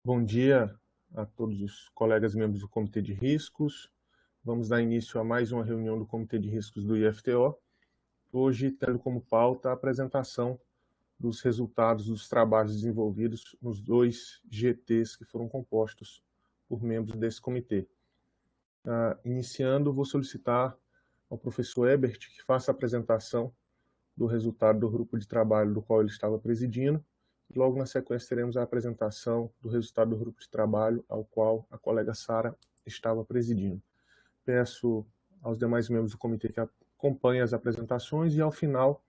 Bom dia a todos os colegas membros do Comitê de Riscos. Vamos dar início a mais uma reunião do Comitê de Riscos do IFTO, hoje tendo como pauta a apresentação dos resultados dos trabalhos desenvolvidos nos 2 GTs que foram compostos por membros desse comitê. Iniciando, vou solicitar ao professor Ebert que faça a apresentação do resultado do grupo de trabalho do qual ele estava presidindo. Logo na sequência teremos a apresentação do resultado do grupo de trabalho ao qual a colega Sara estava presidindo. Peço aos demais membros do comitê que acompanhem as apresentações e ao final,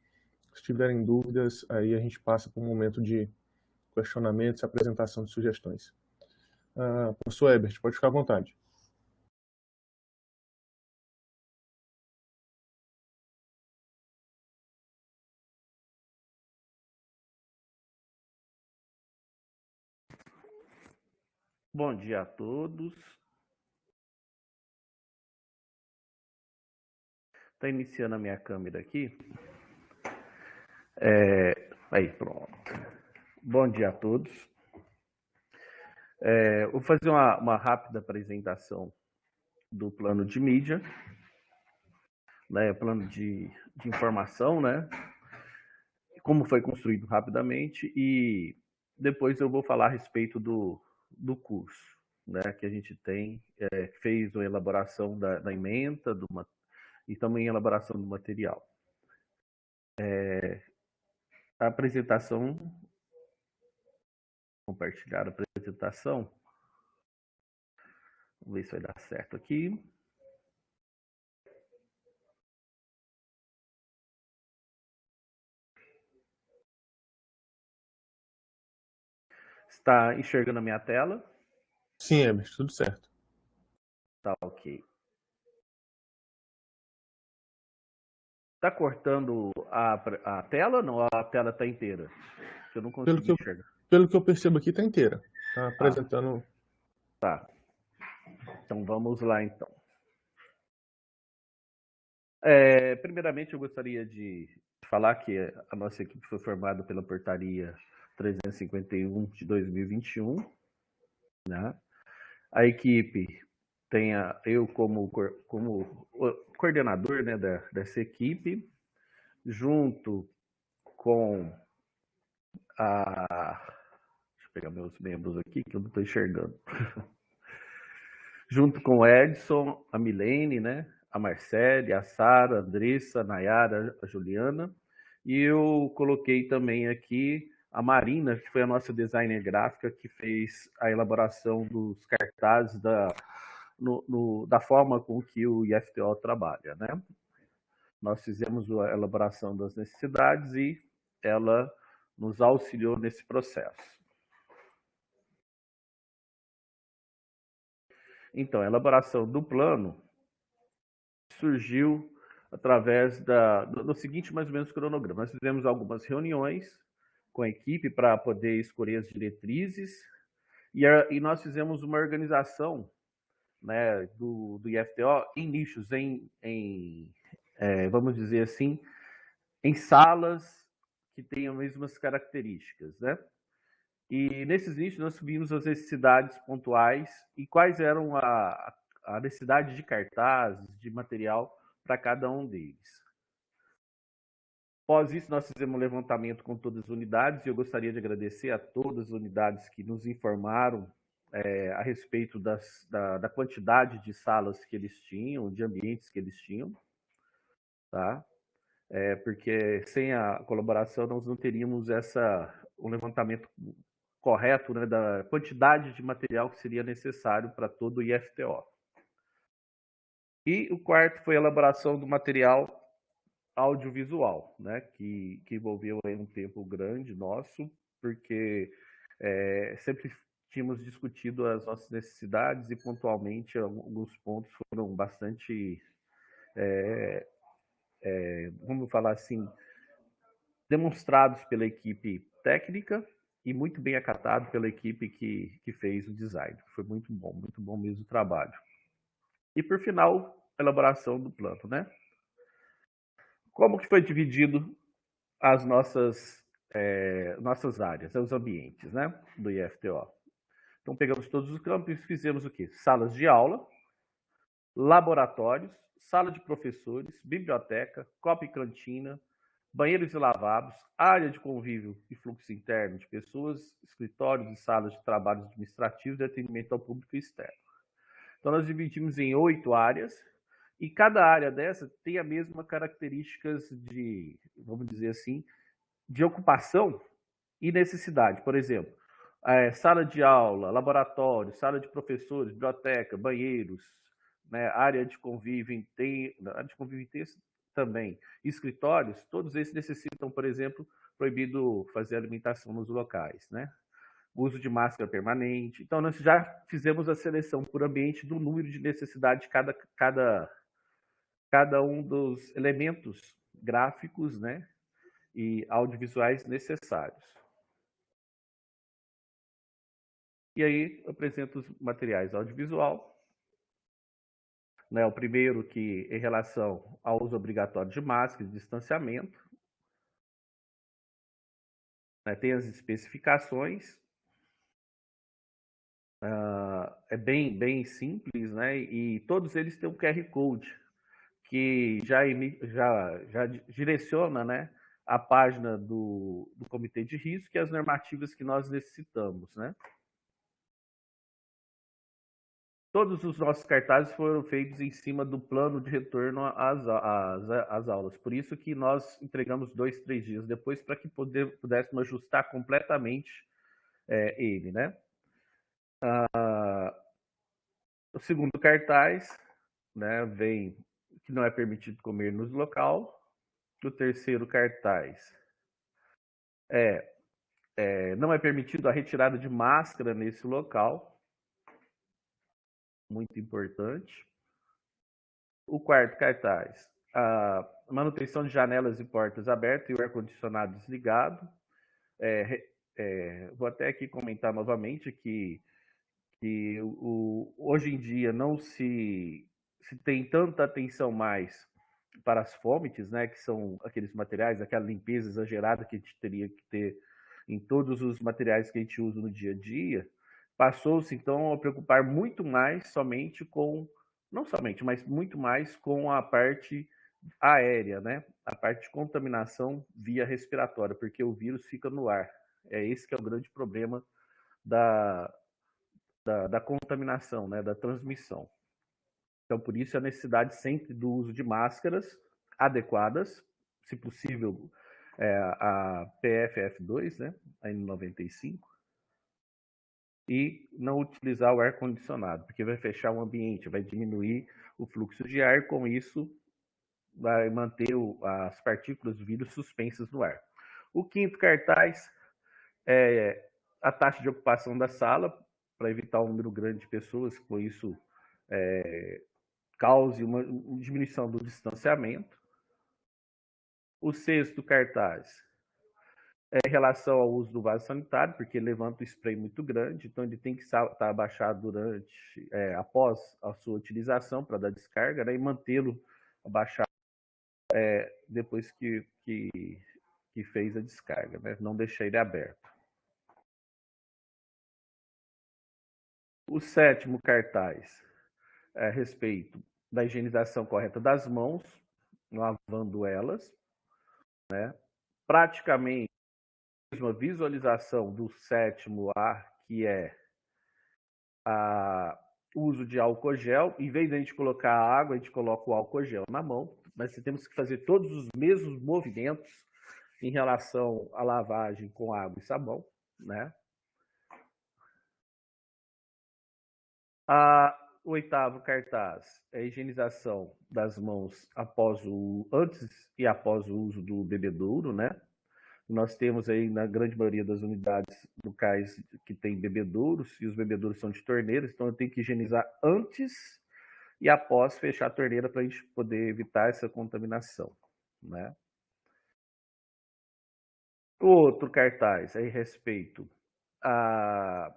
se tiverem dúvidas, aí a gente passa para um momento de questionamentos e apresentação de sugestões. Professor Ebert, pode ficar à vontade. Bom dia a todos. Está iniciando a minha câmera aqui. Aí, pronto. Bom dia a todos. Vou fazer uma rápida apresentação do plano de mídia, né, plano de informação, né, como foi construído rapidamente, e depois eu vou falar a respeito do curso, né, que a gente tem, fez a elaboração da ementa e também a elaboração do material. A apresentação, compartilhar a apresentação. Vamos ver se vai dar certo aqui. Está enxergando a minha tela? Sim, Ebert, tudo certo. Tá ok. Tá cortando a tela ou não? A tela tá inteira? Eu não consigo enxergar. Pelo que eu percebo aqui, está inteira. Está apresentando... Tá. Então vamos lá, então. Primeiramente, eu gostaria de falar que a nossa equipe foi formada pela portaria 351 de 2021, né? A equipe tem eu como coordenador, né, dessa equipe, junto com deixa eu pegar meus membros aqui, que eu não estou enxergando. Junto com o Edson, a Milene, né, a Marcele, a Sara, a Andressa, a Nayara, a Juliana. E eu coloquei também aqui a Marina, que foi a nossa designer gráfica, que fez a elaboração dos cartazes da forma com que o IFTO trabalha, né? Nós fizemos a elaboração das necessidades e ela nos auxiliou nesse processo. Então, a elaboração do plano surgiu através do seguinte, mais ou menos, cronograma. Nós fizemos algumas reuniões com a equipe para poder escolher as diretrizes e nós fizemos uma organização, né, do IFTO em nichos, vamos dizer assim, em salas que tenham as mesmas características, né? E nesses nichos nós vimos as necessidades pontuais e quais eram a necessidade de cartazes, de material para cada um deles. Após isso, nós fizemos um levantamento com todas as unidades e eu gostaria de agradecer a todas as unidades que nos informaram a respeito da quantidade de salas que eles tinham, de ambientes que eles tinham, tá? Porque sem a colaboração nós não teríamos um levantamento correto, né, da quantidade de material que seria necessário para todo o IFTO. E o quarto foi a elaboração do material audiovisual, né, que envolveu aí um tempo grande nosso, porque sempre tínhamos discutido as nossas necessidades e pontualmente alguns pontos foram bastante, vamos falar assim, demonstrados pela equipe técnica e muito bem acatado pela equipe que fez o design. Foi muito bom mesmo o trabalho. E por final, a elaboração do plano, né? Como que foi dividido as nossas áreas, os ambientes, né, do IFTO? Então, pegamos todos os campos e fizemos o quê? Salas de aula, laboratórios, sala de professores, biblioteca, copa e cantina, banheiros e lavabos, área de convívio e fluxo interno de pessoas, escritórios e salas de trabalho administrativos e atendimento ao público externo. Então, nós dividimos em 8 áreas, e cada área dessa tem a mesma características de, vamos dizer assim, de ocupação e necessidade. Por exemplo, sala de aula, laboratório, sala de professores, biblioteca, banheiros, né, área de convívio intenso também, escritórios, todos esses necessitam, por exemplo, proibido fazer alimentação nos locais, né? Uso de máscara permanente. Então, nós já fizemos a seleção por ambiente do número de necessidade de cada um dos elementos gráficos, né, e audiovisuais necessários. E aí, eu apresento os materiais audiovisual. Né, o primeiro que, em relação ao uso obrigatório de máscara e distanciamento, né, tem as especificações. É bem simples, né? E todos eles têm um QR Code que já direciona, né, a página do Comitê de Risco e as normativas que nós necessitamos, né? Todos os nossos cartazes foram feitos em cima do plano de retorno às aulas. Por isso que nós entregamos 2, 3 dias depois para que pudéssemos ajustar completamente ele, né? O segundo cartaz, né, vem que não é permitido comer nos local. O terceiro cartaz não é permitido a retirada de máscara nesse local. Muito importante. O quarto cartaz, a manutenção de janelas e portas abertas e o ar-condicionado desligado. Vou até aqui comentar novamente que hoje em dia não se tem tanta atenção mais para as fomites, né, que são aqueles materiais, aquela limpeza exagerada que a gente teria que ter em todos os materiais que a gente usa no dia a dia. Passou-se, então, a preocupar muito mais somente com, não somente, mas muito mais com a parte aérea, né? A parte de contaminação via respiratória, porque o vírus fica no ar. É esse que é o grande problema da contaminação, né? Da transmissão. Então, por isso, a necessidade sempre do uso de máscaras adequadas, se possível, a PFF2, né? A N95. E não utilizar o ar-condicionado, porque vai fechar o ambiente, vai diminuir o fluxo de ar, com isso vai manter as partículas do vírus suspensas no ar. O quinto cartaz é a taxa de ocupação da sala, para evitar um número grande de pessoas, com isso cause uma diminuição do distanciamento. O sexto cartaz em relação ao uso do vaso sanitário, porque levanta o spray muito grande, então ele tem que estar abaixado após a sua utilização para dar descarga, né, e mantê-lo abaixado depois que fez a descarga, né, não deixar ele aberto. O sétimo cartaz é a respeito da higienização correta das mãos, lavando elas, né, praticamente uma visualização do sétimo A, que é o uso de álcool gel. Em vez de a gente colocar a água, a gente coloca o álcool gel na mão, mas temos que fazer todos os mesmos movimentos em relação à lavagem com água e sabão, né? O oitavo cartaz é a higienização das mãos antes e após o uso do bebedouro, né? Nós temos aí, na grande maioria das unidades locais que tem bebedouros, e os bebedouros são de torneiras, então eu tenho que higienizar antes e após fechar a torneira para a gente poder evitar essa contaminação, né? O outro cartaz é em respeito a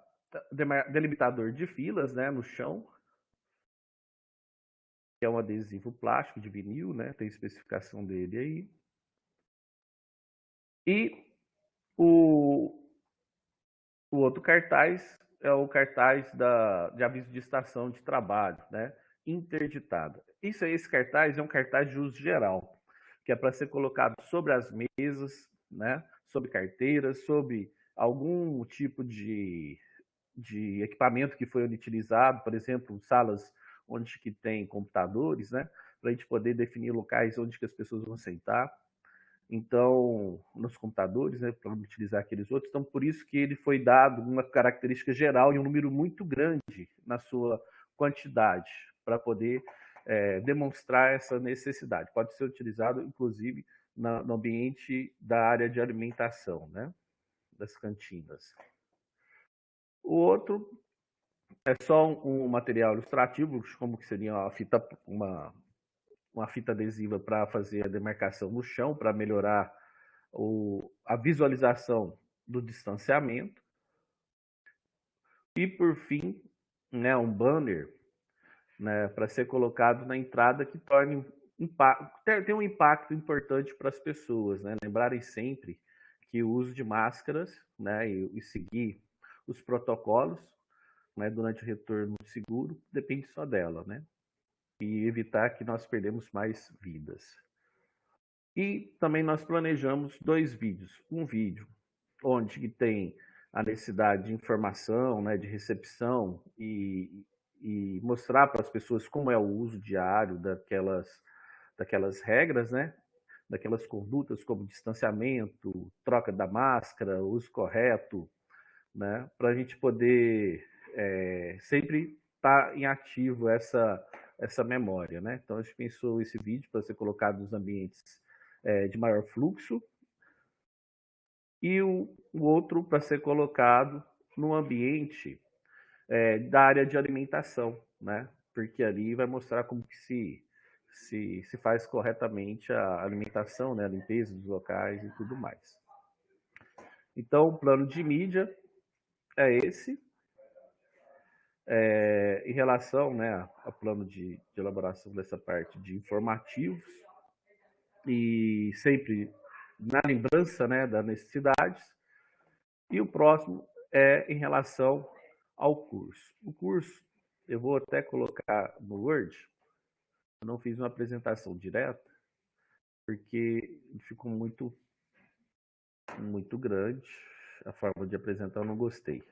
delimitador de filas, né, no chão, que é um adesivo plástico de vinil, né, tem especificação dele aí. E o outro cartaz é o cartaz de aviso de estação de trabalho, né? Interditada. Esse cartaz é um cartaz de uso geral, que é para ser colocado sobre as mesas, né? Sobre carteiras, sobre algum tipo de equipamento que foi utilizado, por exemplo, salas onde que tem computadores, né? Para a gente poder definir locais onde que as pessoas vão sentar. Então, nos computadores, né, para utilizar aqueles outros. Então, por isso que ele foi dado uma característica geral e um número muito grande na sua quantidade, para poder demonstrar essa necessidade. Pode ser utilizado, inclusive, no ambiente da área de alimentação, né, das cantinas. O outro é só um material ilustrativo, como que seria uma fita adesiva para fazer a demarcação no chão, para melhorar a visualização do distanciamento. E, por fim, né, um banner, né, para ser colocado na entrada que tem um impacto importante para as pessoas, né? Lembrarem sempre que o uso de máscaras, né, e seguir os protocolos, né, durante o retorno seguro depende só dela, né? E evitar que nós perdemos mais vidas. E também nós planejamos 2 vídeos. Um vídeo onde tem a necessidade de informação, né, de recepção e mostrar para as pessoas como é o uso diário daquelas regras, né, daquelas condutas como distanciamento, troca da máscara, uso correto, né, para a gente poder sempre estar em ativo essa memória, né? Então a gente pensou esse vídeo para ser colocado nos ambientes de maior fluxo e o outro para ser colocado no ambiente da área de alimentação, né? Porque ali vai mostrar como que se faz corretamente a alimentação, né? A limpeza dos locais e tudo mais. Então, o plano de mídia é esse. Em relação, né, ao plano de elaboração dessa parte de informativos, e sempre na lembrança, né, das necessidades. E o próximo é em relação ao curso. O curso, eu vou até colocar no Word, eu não fiz uma apresentação direta, porque ficou muito grande, a forma de apresentar eu não gostei.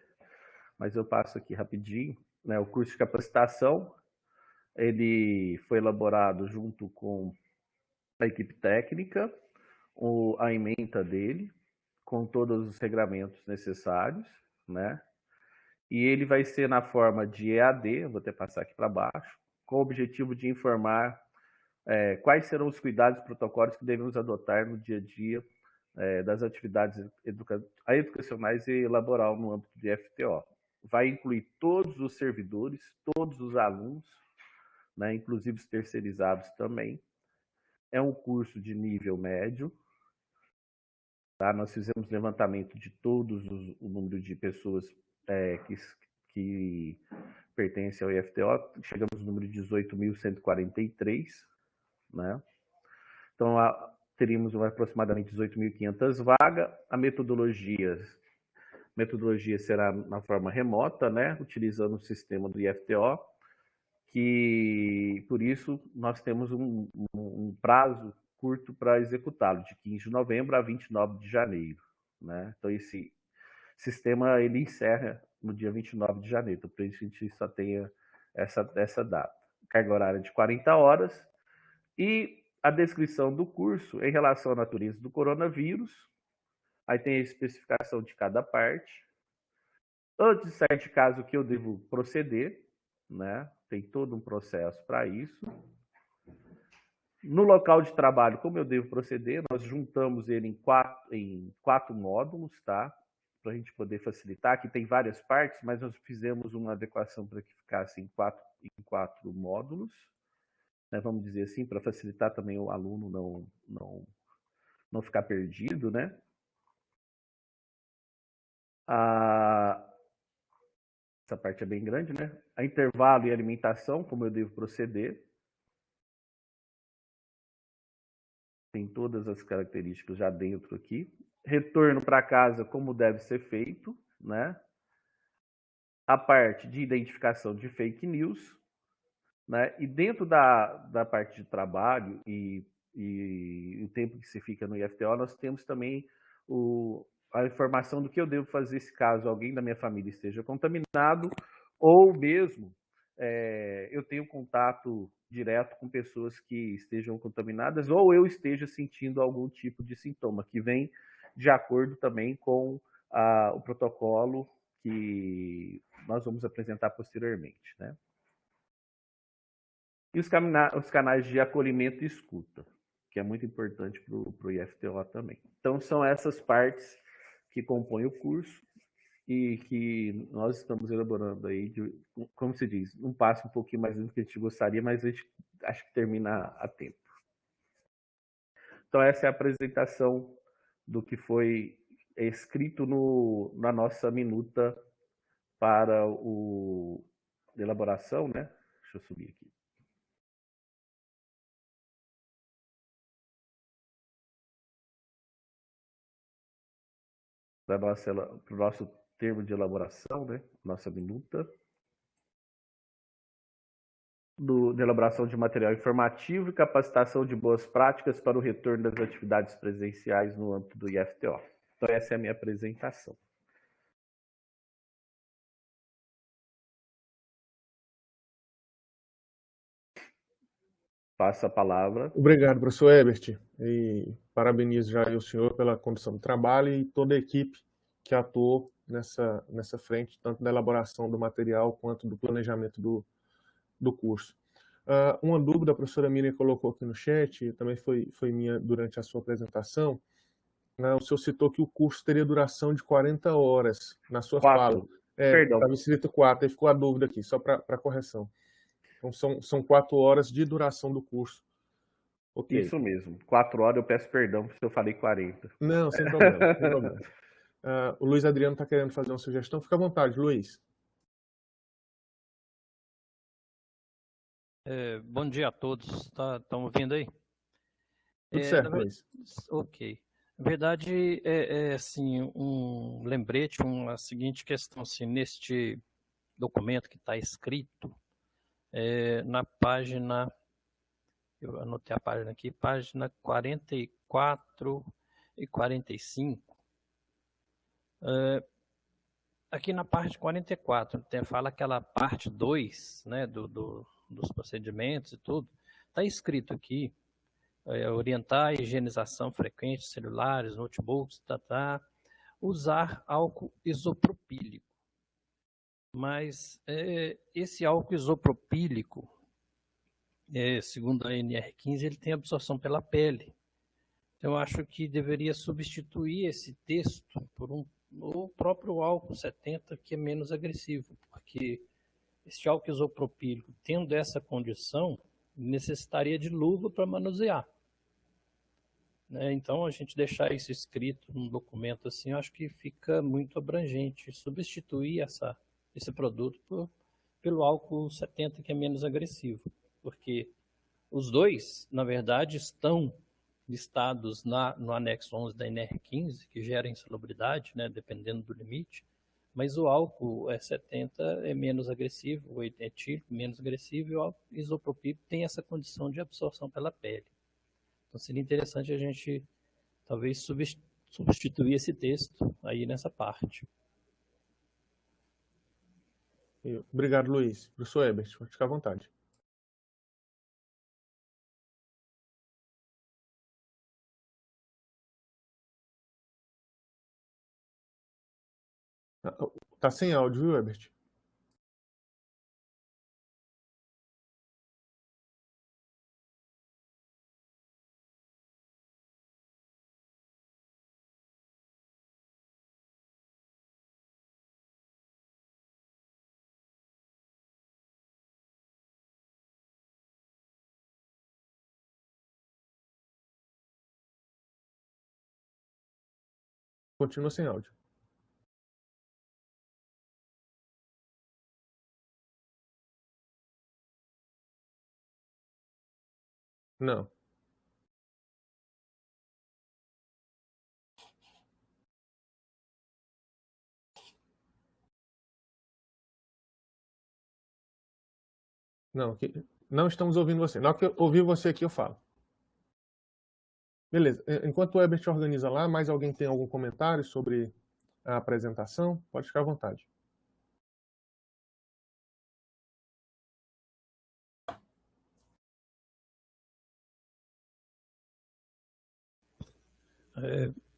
Mas eu passo aqui rapidinho, né, o curso de capacitação, ele foi elaborado junto com a equipe técnica, a ementa dele, com todos os regramentos necessários, né? E ele vai ser na forma de EAD, vou até passar aqui para baixo, com o objetivo de informar quais serão os cuidados e protocolos que devemos adotar no dia a dia das atividades educacionais e laboral no âmbito de FTO. Vai incluir todos os servidores, todos os alunos, né, inclusive os terceirizados também. É um curso de nível médio. Tá? Nós fizemos levantamento de o número de pessoas que pertencem ao IFTO, chegamos no número de 18.143, né? Então, teríamos aproximadamente 18.500 vagas. A metodologia será na forma remota, né? Utilizando o sistema do IFTO, que, por isso, nós temos um prazo curto para executá-lo, de 15 de novembro a 29 de janeiro. Né? Então, esse sistema ele encerra no dia 29 de janeiro, então, por isso a gente só tenha essa data. Carga horária de 40 horas e a descrição do curso em relação à natureza do coronavírus, aí tem a especificação de cada parte. Antes de sair de casa, o que eu devo proceder, né? Tem todo um processo para isso. No local de trabalho, como eu devo proceder, nós juntamos ele em quatro módulos, tá? Para a gente poder facilitar. Aqui tem várias partes, mas nós fizemos uma adequação para que ficasse em quatro módulos, né? Vamos dizer assim, para facilitar também o aluno não ficar perdido, né? Essa parte é bem grande, né? A intervalo e alimentação, como eu devo proceder. Tem todas as características já dentro aqui. Retorno para casa, como deve ser feito, né? a parte de identificação de fake news, né? E dentro da parte de trabalho e o tempo que se fica no IFTO, nós temos também a informação do que eu devo fazer se caso alguém da minha família esteja contaminado, ou mesmo eu tenho contato direto com pessoas que estejam contaminadas, ou eu esteja sentindo algum tipo de sintoma, que vem de acordo também com o protocolo que nós vamos apresentar posteriormente, né? E os canais de acolhimento e escuta, que é muito importante para o IFTO também. Então, são essas partes que compõem o curso e que nós estamos elaborando aí, como se diz, um passo um pouquinho mais do que a gente gostaria, mas a gente acho que termina a tempo. Então, essa é a apresentação do que foi escrito na nossa minuta para a elaboração, né? Deixa eu subir aqui. Para o nosso termo de elaboração, né? Nossa minuta. De elaboração de material informativo e capacitação de boas práticas para o retorno das atividades presenciais no âmbito do IFTO. Então, essa é a minha apresentação. Passo a palavra. Obrigado, professor Herbert, e parabenizo já o senhor pela condução do trabalho e toda a equipe que atuou nessa frente, tanto da elaboração do material quanto do planejamento do curso. Uma dúvida a professora Miriam colocou aqui no chat, também foi minha durante a sua apresentação, né? O senhor citou que o curso teria duração de 40 horas na sua fala. Perdão. Estava escrito 4, aí ficou a dúvida aqui, só para correção. Então, são 4 horas de duração do curso. Okay. Isso mesmo. 4 horas, eu peço perdão se eu falei 40. Não, sem problema, sem problema. O Luiz Adriano está querendo fazer uma sugestão. Fica à vontade, Luiz. Bom dia a todos. Estão ouvindo aí? Tudo certo, Luiz. Ok. Na verdade, assim, um lembrete, uma seguinte questão, assim, neste documento que está escrito, na página, eu anotei a página aqui, página 44 e 45, aqui na parte 44, fala aquela parte 2, né, dos procedimentos e tudo, está escrito aqui, orientar a higienização frequente de celulares, notebooks, usar álcool isopropílico. Mas esse álcool isopropílico, segundo a NR15, ele tem absorção pela pele. Então, eu acho que deveria substituir esse texto por o próprio álcool 70, que é menos agressivo, porque esse álcool isopropílico, tendo essa condição, necessitaria de luva para manusear. Então, a gente deixar isso escrito num documento assim, eu acho que fica muito abrangente. Substituir esse produto pelo álcool 70, que é menos agressivo. Porque os dois, na verdade, estão listados no anexo 11 da NR15, que gera insalubridade, né, dependendo do limite, mas o álcool 70 é menos agressivo, o etílico menos agressivo, e o álcool isopropílico tem essa condição de absorção pela pele. Então seria interessante a gente talvez substituir esse texto aí nessa parte. Obrigado, Luiz. Professor Herbert, fica à vontade. Tá sem áudio, viu, Herbert? Continua sem áudio. Não. Não, não estamos ouvindo você. Na hora que eu ouvir você aqui, eu falo. Beleza. Enquanto o Herbert organiza lá, mais alguém tem algum comentário sobre a apresentação? Pode ficar à vontade.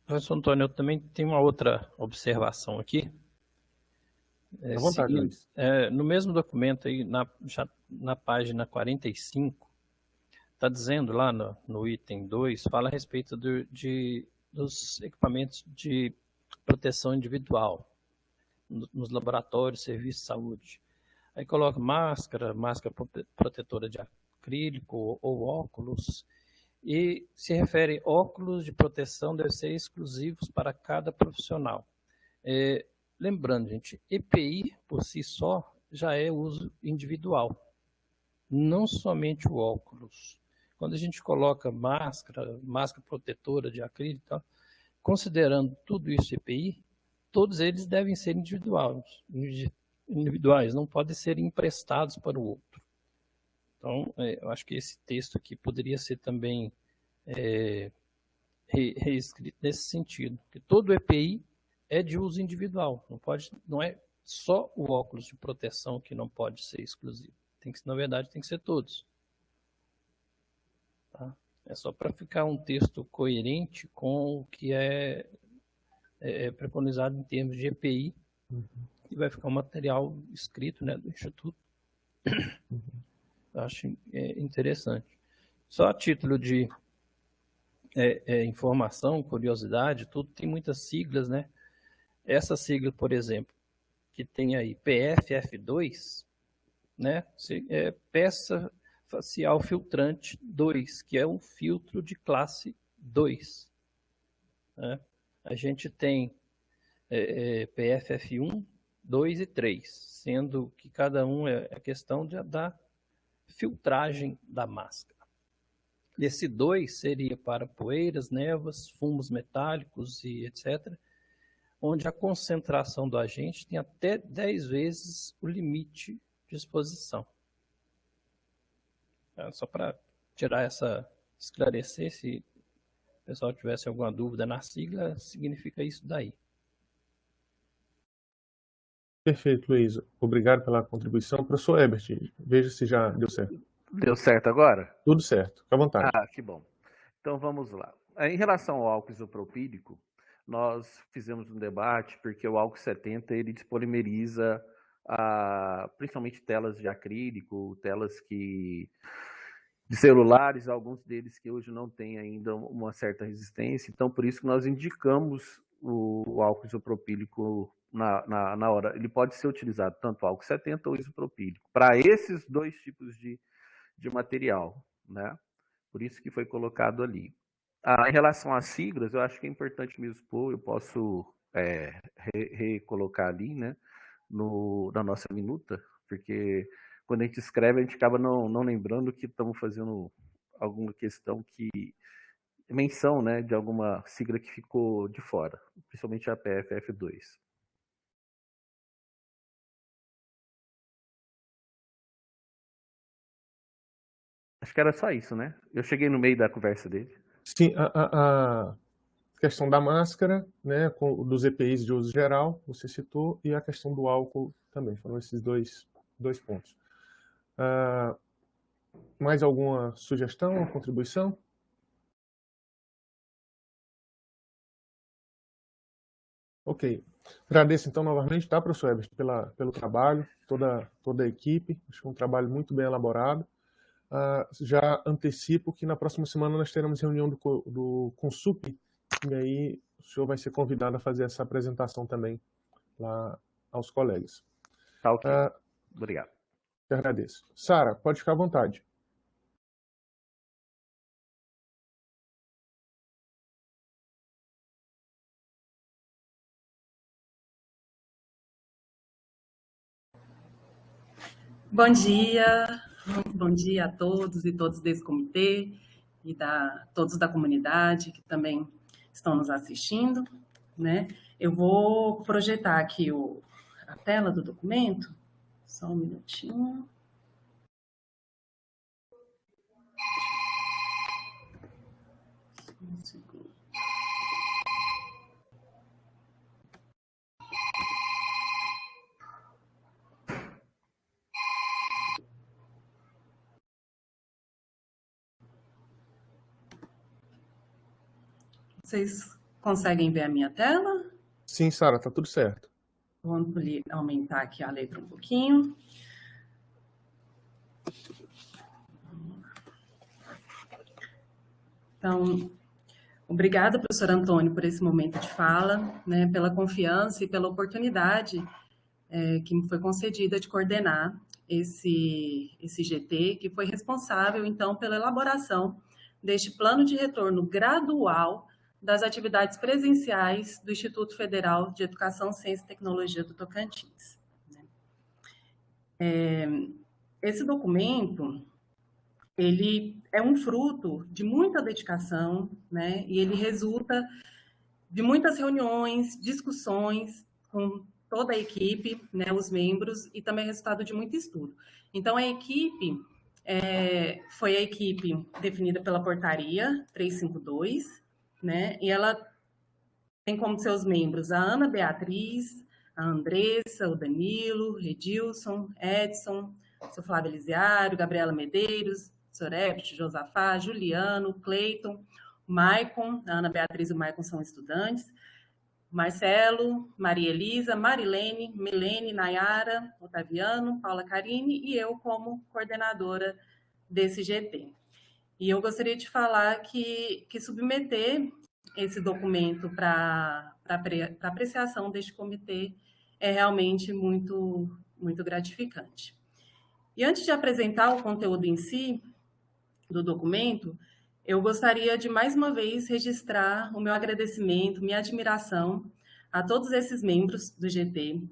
Professor Antônio, eu também tenho uma outra observação aqui. À vontade, Luiz. No mesmo documento, aí, já na página 45, está dizendo lá no item 2, fala a respeito dos equipamentos de proteção individual nos laboratórios, serviços de saúde. Aí coloca máscara protetora de acrílico ou óculos, e se refere óculos de proteção devem ser exclusivos para cada profissional. Lembrando, gente, EPI por si só já é uso individual, não somente o óculos. Quando a gente coloca máscara protetora de acrílico, tá? Considerando tudo isso EPI, todos eles devem ser individuais, não podem ser emprestados para o outro. Então, eu acho que esse texto aqui poderia ser também reescrito nesse sentido, que todo EPI é de uso individual, não é só o óculos de proteção que não pode ser exclusivo. Na verdade, tem que ser todos. Tá? É só para ficar um texto coerente com o que é preconizado em termos de EPI, e vai ficar um material escrito, né, do Instituto. Eu acho interessante. Só a título de informação, curiosidade, tudo tem muitas siglas, né? Essa sigla, por exemplo, que tem aí PFF2, né? Peça facial filtrante 2, que é um filtro de classe 2. Né? A gente tem PFF1, 2 e 3, sendo que cada um é a questão da filtragem da máscara. Esse 2 seria para poeiras, névoas, fumos metálicos e etc., onde a concentração do agente tem até 10 vezes o limite de exposição. Só para esclarecer, se o pessoal tivesse alguma dúvida na sigla, significa isso daí. Perfeito, Luiz. Obrigado pela contribuição. Professor Herbert, veja se já deu certo. Deu certo agora? Tudo certo. Fique à vontade. Que bom. Então vamos lá. Em relação ao álcool isopropílico, nós fizemos um debate porque o álcool 70 ele despolimeriza principalmente telas de acrílico, telas de celulares, alguns deles que hoje não têm ainda uma certa resistência. Então, por isso que nós indicamos o álcool isopropílico na hora. Ele pode ser utilizado tanto álcool 70 ou isopropílico para esses dois tipos de material, né? Por isso que foi colocado ali. Em relação às siglas, eu acho que é importante me expor, eu posso recolocar ali, né, na nossa minuta, porque quando a gente escreve, a gente acaba não lembrando que estamos fazendo alguma questão menção, né, de alguma sigla que ficou de fora, principalmente a PFF2. Acho que era só isso, né? Eu cheguei no meio da conversa dele. Sim, a questão da máscara, né, dos EPIs de uso geral, você citou, e a questão do álcool também. Foram esses dois pontos. Mais alguma sugestão ou contribuição? Ok. Agradeço, então, novamente, tá, professor Herbert, pelo trabalho, toda a equipe. Acho que é um trabalho muito bem elaborado. Já antecipo que na próxima semana nós teremos reunião do Consup, e aí o senhor vai ser convidado a fazer essa apresentação também lá aos colegas. Tá ok. Obrigado. Eu agradeço. Sara, pode ficar à vontade. Bom dia a todos e todas desse comitê e todos da comunidade que também estão nos assistindo, né? Eu vou projetar aqui a tela do documento, só um minutinho. Vocês conseguem ver a minha tela? Sim, Sara, tá tudo certo. Vou aumentar aqui a letra um pouquinho. Então, obrigada, professor Antônio, por esse momento de fala, né, pela confiança e pela oportunidade que me foi concedida de coordenar esse GT, que foi responsável, então, pela elaboração deste plano de retorno gradual das atividades presenciais do Instituto Federal de Educação, Ciência e Tecnologia do Tocantins. Esse documento, ele é um fruto de muita dedicação, né? E ele resulta de muitas reuniões, discussões com toda a equipe, né, os membros, e também resultado de muito estudo. Então, a equipe foi a equipe definida pela portaria 352, né? E ela tem como seus membros a Ana Beatriz, a Andressa, o Danilo, Redilson, Edson, o seu Flávio Elisiário, Gabriela Medeiros, Sorepte, Josafá, Juliano, Cleiton, Maicon, a Ana Beatriz e o Maicon são estudantes, Marcelo, Maria Elisa, Marilene, Milene, Nayara, Otaviano, Paula Carine e eu como coordenadora desse GT. E eu gostaria de falar que submeter esse documento para apreciação deste comitê é realmente muito, muito gratificante. E antes de apresentar o conteúdo em si do documento, eu gostaria de, mais uma vez, registrar o meu agradecimento, minha admiração a todos esses membros do GT.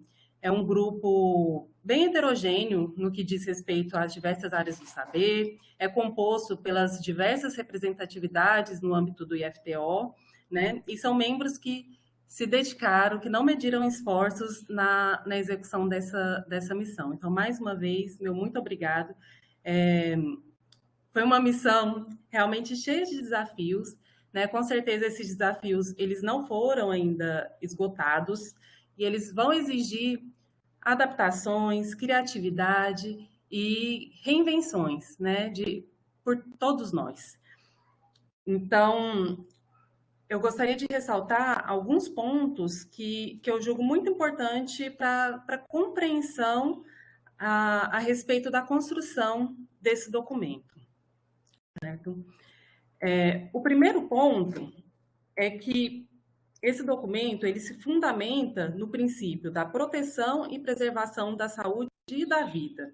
É um grupo bem heterogêneo no que diz respeito às diversas áreas do saber, é composto pelas diversas representatividades no âmbito do IFTO, né? E são membros que se dedicaram, que não mediram esforços na execução dessa missão. Então, mais uma vez, meu muito obrigado. Foi uma missão realmente cheia de desafios, né? Com certeza esses desafios eles não foram ainda esgotados e eles vão exigir adaptações, criatividade e reinvenções, né? Por todos nós. Então, eu gostaria de ressaltar alguns pontos que eu julgo muito importante para a compreensão a respeito da construção desse documento. Certo? O primeiro ponto é que esse documento ele se fundamenta no princípio da proteção e preservação da saúde e da vida.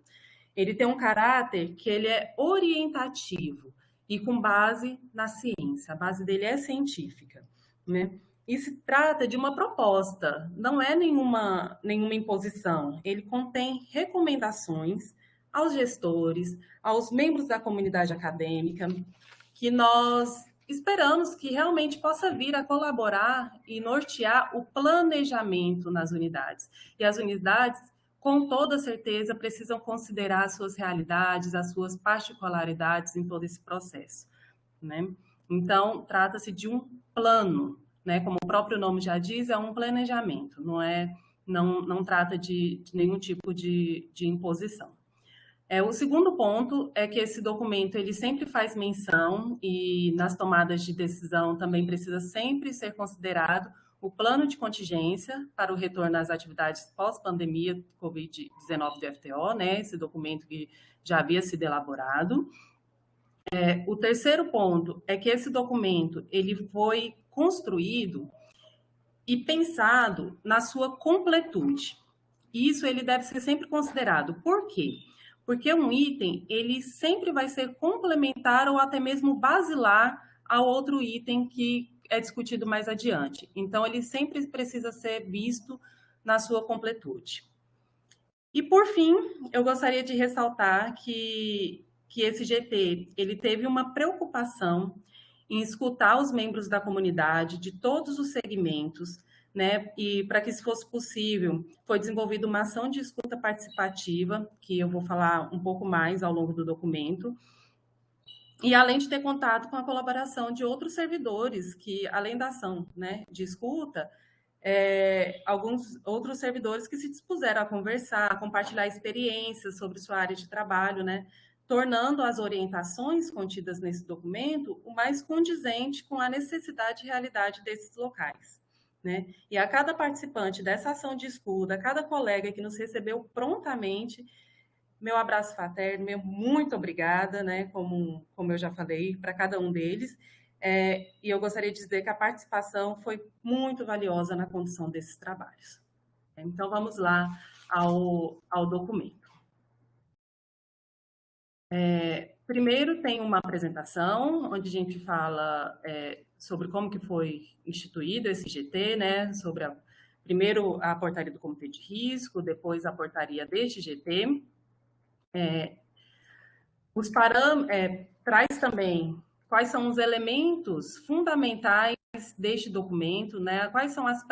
Ele tem um caráter que ele é orientativo e com base na ciência. A base dele é científica, né? E se trata de uma proposta, não é nenhuma imposição. Ele contém recomendações aos gestores, aos membros da comunidade acadêmica, que nós esperamos que realmente possa vir a colaborar e nortear o planejamento nas unidades. E as unidades, com toda certeza, precisam considerar as suas realidades, as suas particularidades em todo esse processo, né? Então, trata-se de um plano, né? Como o próprio nome já diz, é um planejamento, não trata de nenhum tipo de imposição. O segundo ponto é que esse documento ele sempre faz menção e nas tomadas de decisão também precisa sempre ser considerado o plano de contingência para o retorno às atividades pós-pandemia Covid-19 do FTO, né? Esse documento que já havia sido elaborado. O terceiro ponto é que esse documento ele foi construído e pensado na sua completude. Isso ele deve ser sempre considerado. Por quê? Porque um item, ele sempre vai ser complementar ou até mesmo basilar ao outro item que é discutido mais adiante. Então, ele sempre precisa ser visto na sua completude. E, por fim, eu gostaria de ressaltar que esse GT, ele teve uma preocupação em escutar os membros da comunidade de todos os segmentos, né? E para que isso fosse possível, foi desenvolvida uma ação de escuta participativa, que eu vou falar um pouco mais ao longo do documento. E além de ter contato com a colaboração de outros servidores que, além da ação, né, de escuta, alguns outros servidores que se dispuseram a conversar, a compartilhar experiências sobre sua área de trabalho, né, tornando as orientações contidas nesse documento o mais condizente com a necessidade e realidade desses locais, né? E a cada participante dessa ação de escuta, a cada colega que nos recebeu prontamente, meu abraço fraterno, meu muito obrigada, né? Como eu já falei, para cada um deles. E eu gostaria de dizer que a participação foi muito valiosa na condução desses trabalhos. Então, vamos lá ao documento. Primeiro, tem uma apresentação, onde a gente fala sobre como que foi instituído esse GT, né? Sobre primeiro a portaria do Comitê de Risco, depois a portaria deste GT. Traz também quais são os elementos fundamentais deste documento, né? Quais são as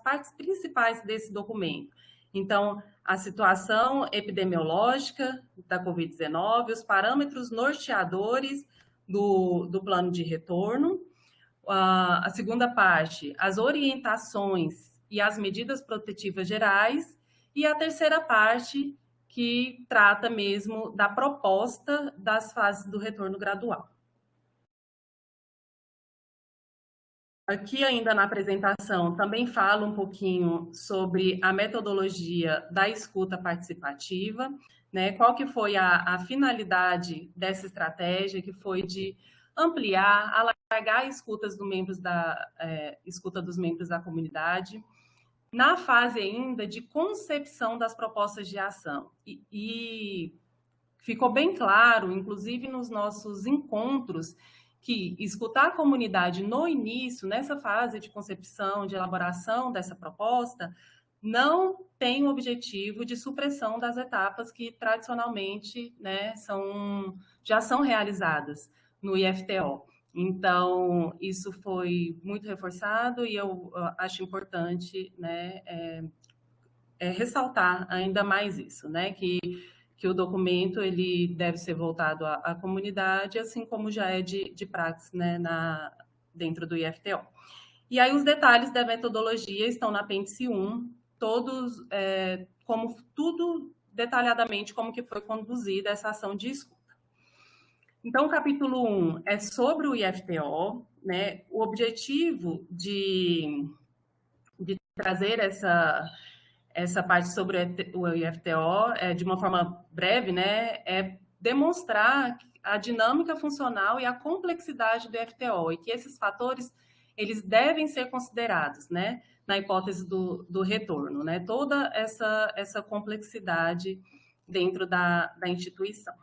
partes principais desse documento. Então, a situação epidemiológica da Covid-19, os parâmetros norteadores do plano de retorno. A segunda parte, as orientações e as medidas protetivas gerais. E a terceira parte, que trata mesmo da proposta das fases do retorno gradual. Aqui ainda na apresentação também falo um pouquinho sobre a metodologia da escuta participativa, né? Qual que foi a finalidade dessa estratégia, que foi de ampliar, alargar a escuta dos membros da comunidade, na fase ainda de concepção das propostas de ação. E ficou bem claro, inclusive nos nossos encontros, que escutar a comunidade no início, nessa fase de concepção, de elaboração dessa proposta, não tem o objetivo de supressão das etapas que tradicionalmente, né, já são realizadas no IFTO. Então, isso foi muito reforçado e eu acho importante, né, ressaltar ainda mais isso, né, que o documento ele deve ser voltado à comunidade, assim como já é de praxe, né, dentro do IFTO. E aí os detalhes da metodologia estão na apêndice 1, todos, tudo detalhadamente como que foi conduzida essa ação de escuta. Então, o capítulo 1 é sobre o IFTO, né? O objetivo de trazer essa parte sobre o IFTO de uma forma breve, né? É demonstrar a dinâmica funcional e a complexidade do IFTO, e que esses fatores eles devem ser considerados, né? Na hipótese do retorno, né? Toda essa complexidade dentro da instituição.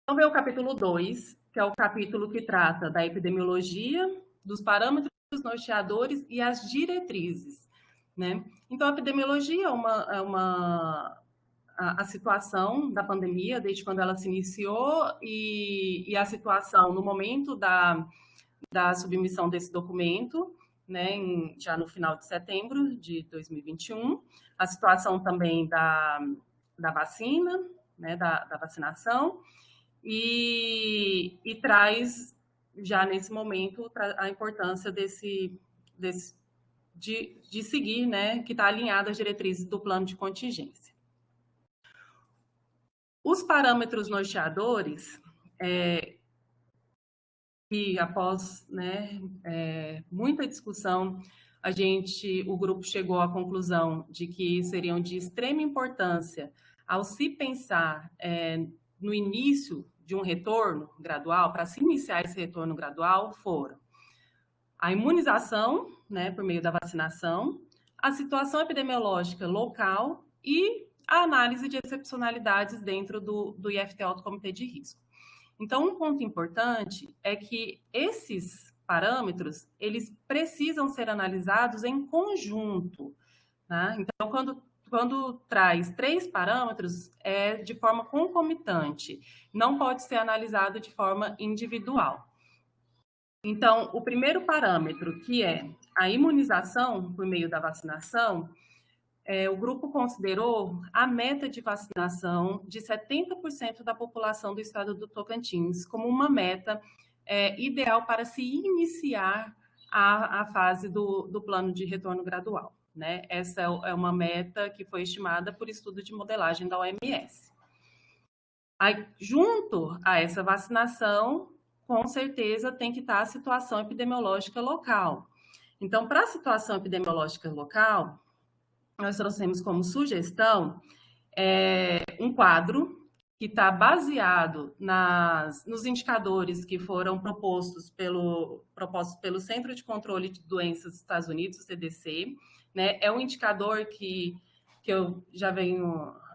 Então, vem o capítulo 2, que é o capítulo que trata da epidemiologia, dos parâmetros norteadores e as diretrizes, né? Então, a epidemiologia é a situação da pandemia, desde quando ela se iniciou, e a situação no momento da submissão desse documento, né, já no final de setembro de 2021, a situação também da vacina, né, da vacinação, e traz, já nesse momento, a importância de seguir, né, que está alinhado às diretrizes do plano de contingência. Os parâmetros norteadores, que após, né, muita discussão, o grupo chegou à conclusão de que seriam de extrema importância ao se pensar no início de um retorno gradual, para se iniciar esse retorno gradual, foram a imunização, né, por meio da vacinação, a situação epidemiológica local e a análise de excepcionalidades dentro do IFTO, do Comitê de Risco. Então, um ponto importante é que esses parâmetros, eles precisam ser analisados em conjunto, né? Então, quando traz 3 parâmetros, é de forma concomitante, não pode ser analisado de forma individual. Então, o primeiro parâmetro, que é a imunização por meio da vacinação, o grupo considerou a meta de vacinação de 70% da população do estado do Tocantins como uma meta ideal para se iniciar a fase do plano de retorno gradual, né? Essa é uma meta que foi estimada por estudo de modelagem da OMS. Aí, junto a essa vacinação, com certeza tem que estar a situação epidemiológica local. Então, para a situação epidemiológica local, nós trouxemos como sugestão um quadro que está baseado nos indicadores que foram propostos pelo Centro de Controle de Doenças dos Estados Unidos, o CDC, né? É um indicador que eu já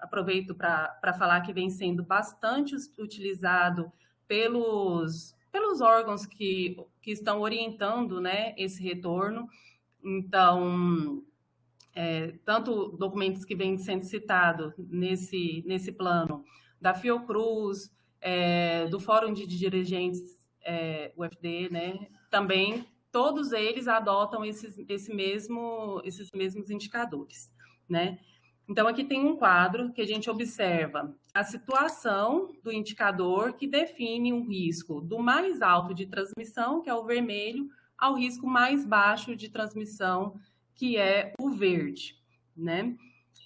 aproveito para falar que vem sendo bastante utilizado pelos órgãos que estão orientando, né, esse retorno. Então, tanto documentos que vêm sendo citados nesse plano, da Fiocruz, do Fórum de Dirigentes, UFD, né? Também todos eles adotam esses mesmos indicadores, né? Então, aqui tem um quadro que a gente observa a situação do indicador que define um risco do mais alto de transmissão, que é o vermelho, ao risco mais baixo de transmissão, que é o verde, né?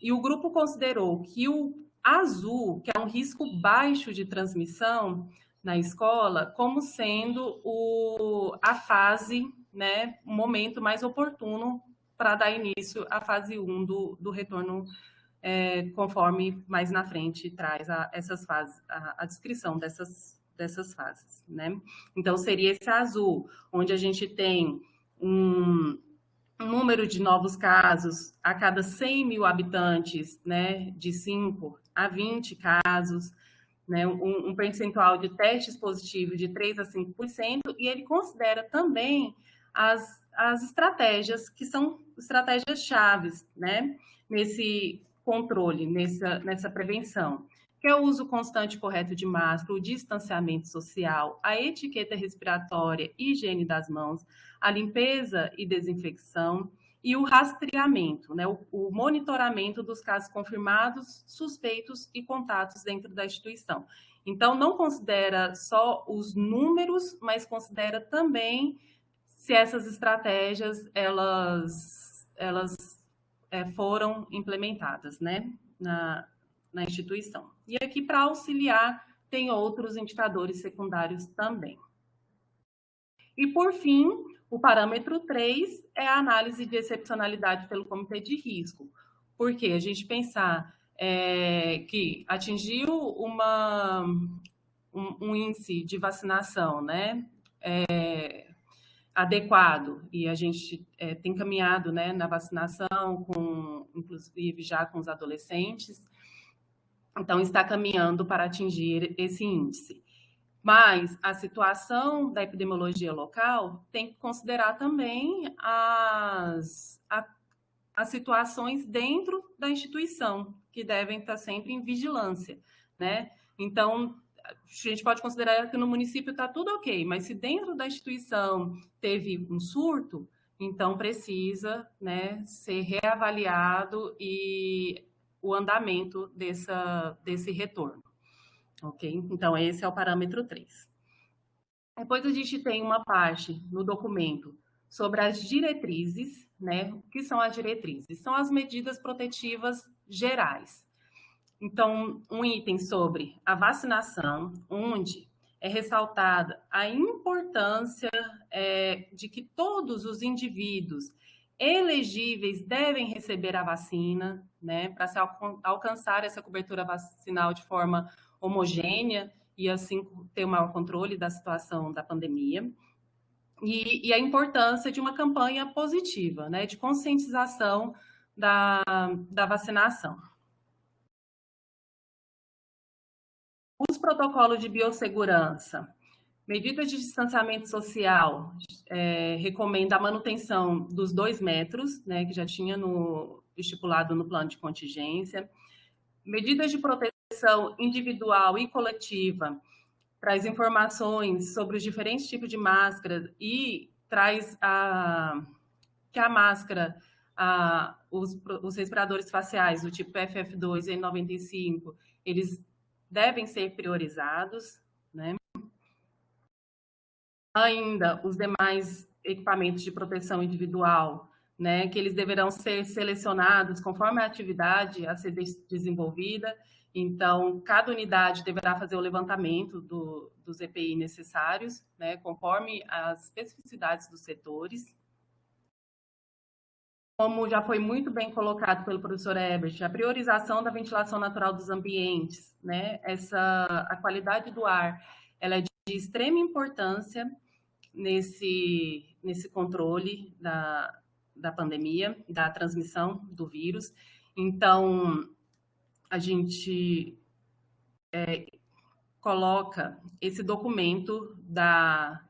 E o grupo considerou que o azul, que é um risco baixo de transmissão na escola, como sendo a fase, né, o momento mais oportuno para dar início à fase 1 do retorno, conforme mais na frente traz essas fases, a descrição dessas fases, né? Então, seria esse azul, onde a gente tem um número de novos casos a cada 100 mil habitantes, né, de 5 a 20 casos, né, um percentual de testes positivos de 3 a 5%, e ele considera também as estratégias, que são estratégias chaves, né, nesse controle, nessa prevenção, que é o uso constante e correto de máscara, o distanciamento social, a etiqueta respiratória e higiene das mãos, a limpeza e desinfecção e o rastreamento, né, o monitoramento dos casos confirmados, suspeitos e contatos dentro da instituição. Então, não considera só os números, mas considera também se essas estratégias elas foram implementadas, né, na instituição. E aqui, para auxiliar, tem outros indicadores secundários também. E, por fim, o parâmetro 3 é a análise de excepcionalidade pelo comitê de risco. Porque a gente pensar que atingiu um índice de vacinação, né, adequado, e a gente tem caminhado, né, na vacinação, inclusive já com os adolescentes, então está caminhando para atingir esse índice. Mas a situação da epidemiologia local tem que considerar também as situações dentro da instituição, que devem estar sempre em vigilância, né? Então, a gente pode considerar que no município está tudo ok, mas se dentro da instituição teve um surto, então precisa, né, ser reavaliado e o andamento desse retorno. Ok? Então, esse é o parâmetro 3. Depois a gente tem uma parte no documento sobre as diretrizes, né? O que são as diretrizes? São as medidas protetivas gerais. Então, um item sobre a vacinação, onde é ressaltada a importância de que todos os indivíduos elegíveis devem receber a vacina, né? Para se alcançar essa cobertura vacinal de forma homogênea e assim ter o maior controle da situação da pandemia. E a importância de uma campanha positiva, né, de conscientização da vacinação. Os protocolos de biossegurança, medidas de distanciamento social, recomenda a manutenção dos 2 metros, né, que já tinha estipulado no plano de contingência. Medidas de proteção individual e coletiva, traz informações sobre os diferentes tipos de máscara e traz que a máscara os respiradores faciais do tipo FF2 e N95, eles devem ser priorizados, né? Ainda os demais equipamentos de proteção individual, né, que eles deverão ser selecionados conforme a atividade a ser desenvolvida. Então, cada unidade deverá fazer o levantamento dos EPI necessários, né, conforme as especificidades dos setores. Como já foi muito bem colocado pelo professor Ebert, a priorização da ventilação natural dos ambientes, né, a qualidade do ar, ela é de extrema importância nesse controle da pandemia, da transmissão do vírus. Então, a gente coloca esse documento da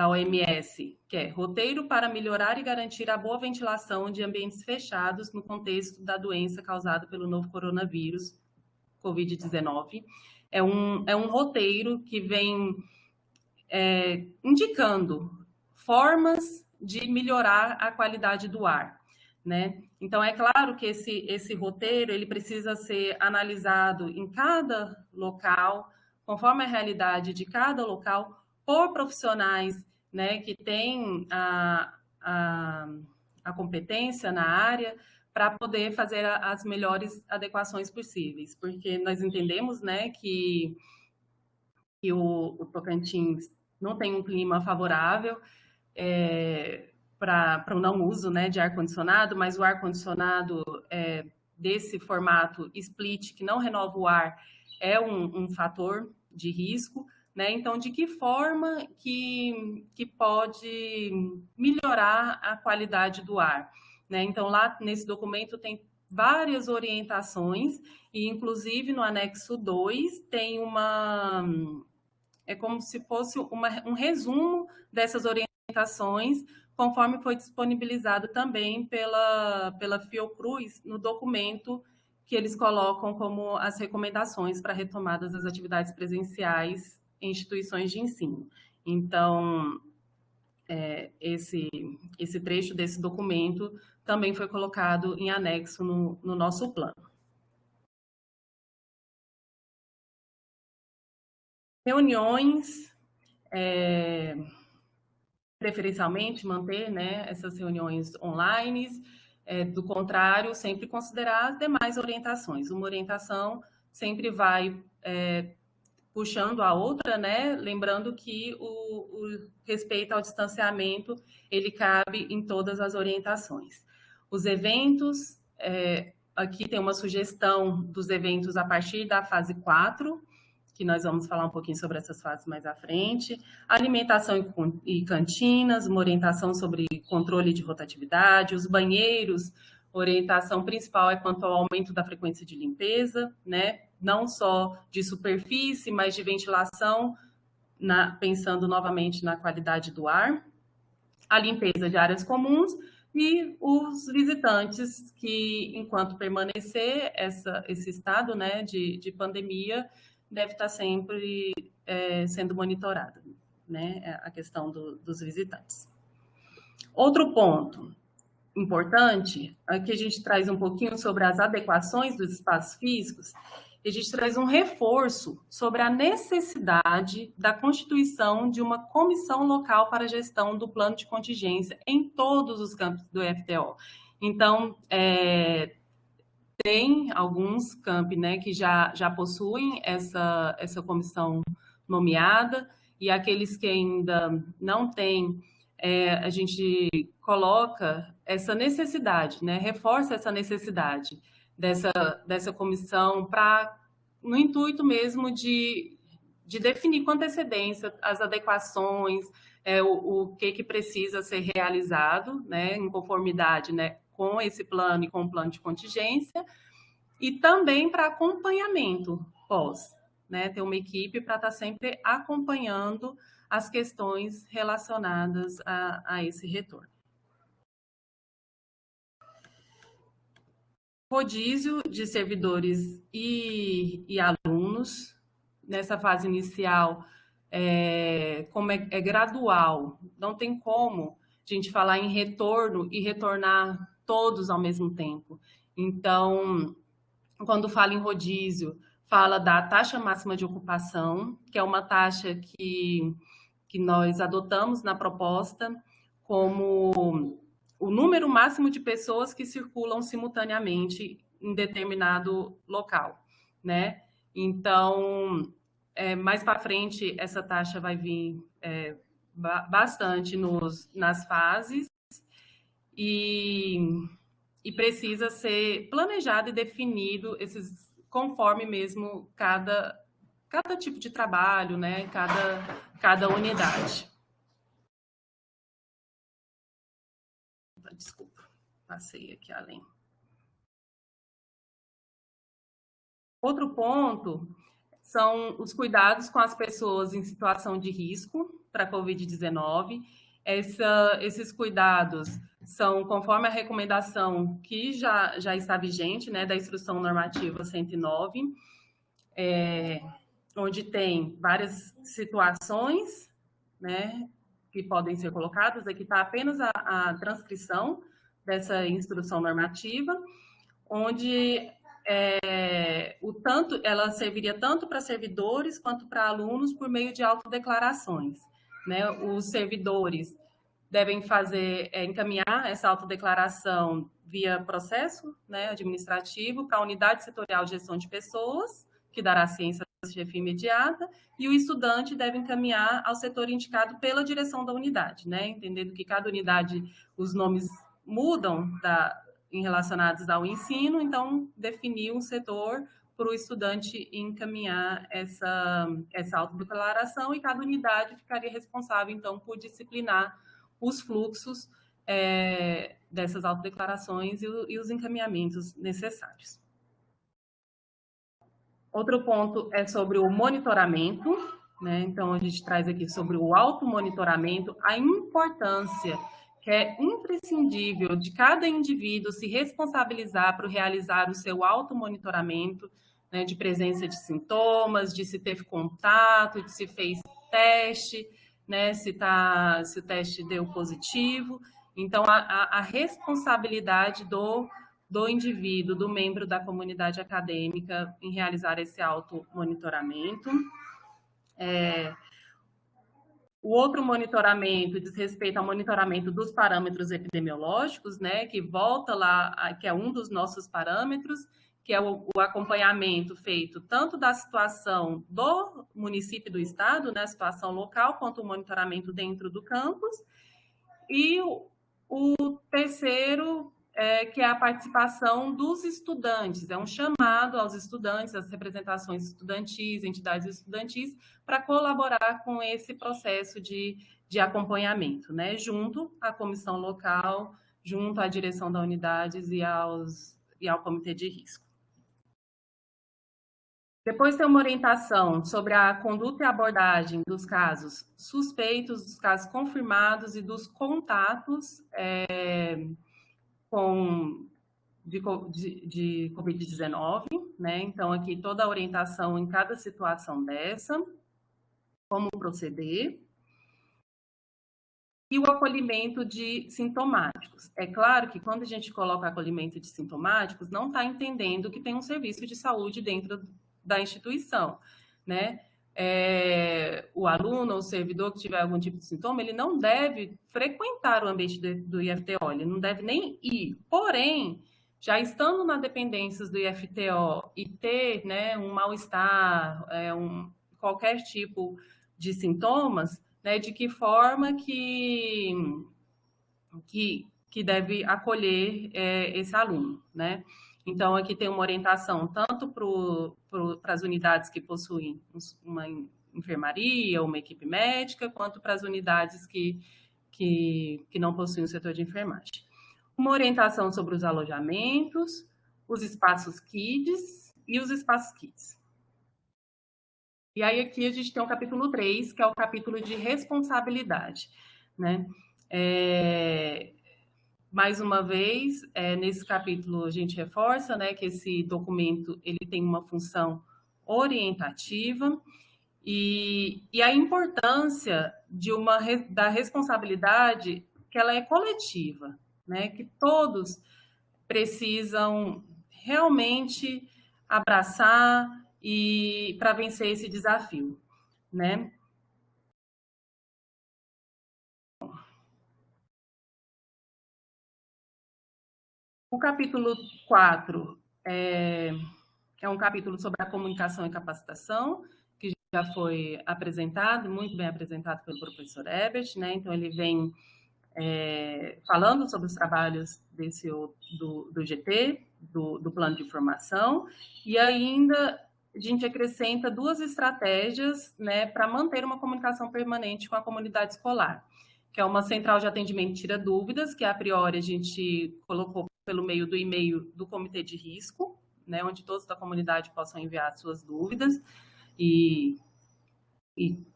OMS, que é Roteiro para melhorar e garantir a boa ventilação de ambientes fechados no contexto da doença causada pelo novo coronavírus, Covid-19. É um roteiro que vem indicando formas de melhorar a qualidade do ar, né? Então, é claro que esse roteiro ele precisa ser analisado em cada local, conforme a realidade de cada local, por profissionais, né, que têm a competência na área para poder fazer as melhores adequações possíveis, porque nós entendemos, né, que o Tocantins não tem um clima favorável para o não uso, né, de ar-condicionado, mas o ar-condicionado desse formato split, que não renova o ar, é um fator de risco, né? Então, de que forma que pode melhorar a qualidade do ar, né? Então, lá nesse documento tem várias orientações, e inclusive no anexo 2 tem é como se fosse um resumo dessas orientações, conforme foi disponibilizado também pela Fiocruz no documento que eles colocam como as recomendações para retomadas das atividades presenciais em instituições de ensino. Então, esse trecho desse documento também foi colocado em anexo no nosso plano. Reuniões, preferencialmente manter, né, essas reuniões online, do contrário, sempre considerar as demais orientações. Uma orientação sempre vai puxando a outra, né, lembrando que o respeito ao distanciamento, ele cabe em todas as orientações. Os eventos, aqui tem uma sugestão dos eventos a partir da fase 4, que nós vamos falar um pouquinho sobre essas fases mais à frente. Alimentação e cantinas, uma orientação sobre controle de rotatividade. Os banheiros, orientação principal é quanto ao aumento da frequência de limpeza, né? Não só de superfície, mas de ventilação, pensando novamente na qualidade do ar. A limpeza de áreas comuns e os visitantes que, enquanto permanecer esse estado, né, de pandemia, deve estar sempre sendo monitorado, né, a questão dos visitantes. Outro ponto importante, aqui a gente traz um pouquinho sobre as adequações dos espaços físicos, e a gente traz um reforço sobre a necessidade da constituição de uma comissão local para a gestão do plano de contingência em todos os campos do FTO. Então, tem alguns campi, né, que já possuem essa comissão nomeada, e aqueles que ainda não têm, a gente coloca essa necessidade, né, reforça essa necessidade dessa comissão no intuito mesmo de definir com antecedência as adequações, o que precisa ser realizado, né, em conformidade, né, com esse plano e com o plano de contingência, e também para acompanhamento pós, né? Ter uma equipe para estar sempre acompanhando as questões relacionadas a esse retorno. Rodízio de servidores e alunos. Nessa fase inicial, como é gradual, não tem como gente falar em retorno e retornar todos ao mesmo tempo. Então, quando fala em rodízio, fala da taxa máxima de ocupação, que é uma taxa que nós adotamos na proposta como o número máximo de pessoas que circulam simultaneamente em determinado local, né? Então, mais para frente, essa taxa vai vir bastante nas fases e precisa ser planejado e definido conforme mesmo cada tipo de trabalho, né? Cada unidade. Desculpa, passei aqui além. Outro ponto são os cuidados com as pessoas em situação de risco para a Covid-19. Esses cuidados são conforme a recomendação que já está vigente, né, da Instrução Normativa 109, onde tem várias situações, né, que podem ser colocadas. Aqui está apenas a transcrição dessa instrução normativa, onde ela serviria tanto para servidores quanto para alunos por meio de autodeclarações, né? Os servidores devem encaminhar essa autodeclaração via processo, né, administrativo para a Unidade Setorial de Gestão de Pessoas, que dará ciência à chefia imediata, e o estudante deve encaminhar ao setor indicado pela direção da unidade, né? Entendendo que cada unidade, os nomes mudam relacionados ao ensino, então definir um setor para o estudante encaminhar essa autodeclaração, e cada unidade ficaria responsável, então, por disciplinar os fluxos dessas autodeclarações e os encaminhamentos necessários. Outro ponto é sobre o monitoramento, né? Então, a gente traz aqui sobre o automonitoramento, a importância que é imprescindível de cada indivíduo se responsabilizar para realizar o seu automonitoramento, né, de presença de sintomas, de se teve contato, de se fez teste, né, se o teste deu positivo. Então, a responsabilidade do indivíduo, do membro da comunidade acadêmica em realizar esse automonitoramento. O outro monitoramento diz respeito ao monitoramento dos parâmetros epidemiológicos, né, que volta lá, que é um dos nossos parâmetros, que é o acompanhamento feito tanto da situação do município e do estado, né, situação local, quanto o monitoramento dentro do campus. E o terceiro, que é a participação dos estudantes, é um chamado aos estudantes, às representações estudantis, entidades estudantis, para colaborar com esse processo de acompanhamento, né? Junto à comissão local, junto à direção da unidades e ao comitê de risco. Depois tem uma orientação sobre a conduta e abordagem dos casos suspeitos, dos casos confirmados e dos contatos de Covid-19, né? Então, aqui toda a orientação em cada situação dessa, como proceder, e o acolhimento de sintomáticos. É claro que quando a gente coloca acolhimento de sintomáticos, não está entendendo que tem um serviço de saúde dentro da instituição, né? O aluno ou o servidor que tiver algum tipo de sintoma, ele não deve frequentar o ambiente do IFTO, ele não deve nem ir. Porém, já estando nas dependências do IFTO e ter, né, um mal-estar, qualquer tipo de sintomas, né, de que forma que deve acolher esse aluno, né? Então, aqui tem uma orientação tanto para as unidades que possuem uma enfermaria ou uma equipe médica, quanto para as unidades que não possuem o setor de enfermagem. Uma orientação sobre os alojamentos, os espaços kids e os espaços kids. E aí aqui a gente tem o capítulo 3, que é o capítulo de responsabilidade, né? Mais uma vez, nesse capítulo a gente reforça, né, que esse documento ele tem uma função orientativa e a importância da responsabilidade que ela é coletiva, né? Que todos precisam realmente abraçar e para vencer esse desafio, né? O capítulo 4 é um capítulo sobre a comunicação e capacitação, que já foi apresentado, muito bem apresentado pelo professor Herbert, né? Então, ele vem falando sobre os trabalhos do GT, do plano de formação, e ainda a gente acrescenta 2 estratégias, né, para manter uma comunicação permanente com a comunidade escolar, que é uma central de atendimento tira dúvidas, que a priori a gente colocou pelo meio do e-mail do comitê de risco, né, onde todos da comunidade possam enviar suas dúvidas e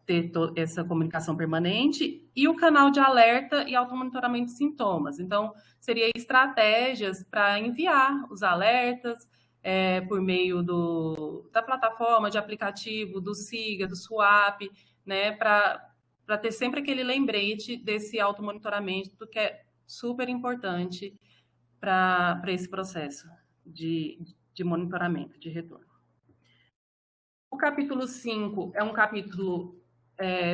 ter essa comunicação permanente, e o canal de alerta e automonitoramento de sintomas. Então, seria estratégias para enviar os alertas por meio da plataforma, de aplicativo, do SIGA, do SWAP, né, para ter sempre aquele lembrete desse automonitoramento, que é super importante para esse processo de monitoramento, de retorno. O capítulo 5 é um capítulo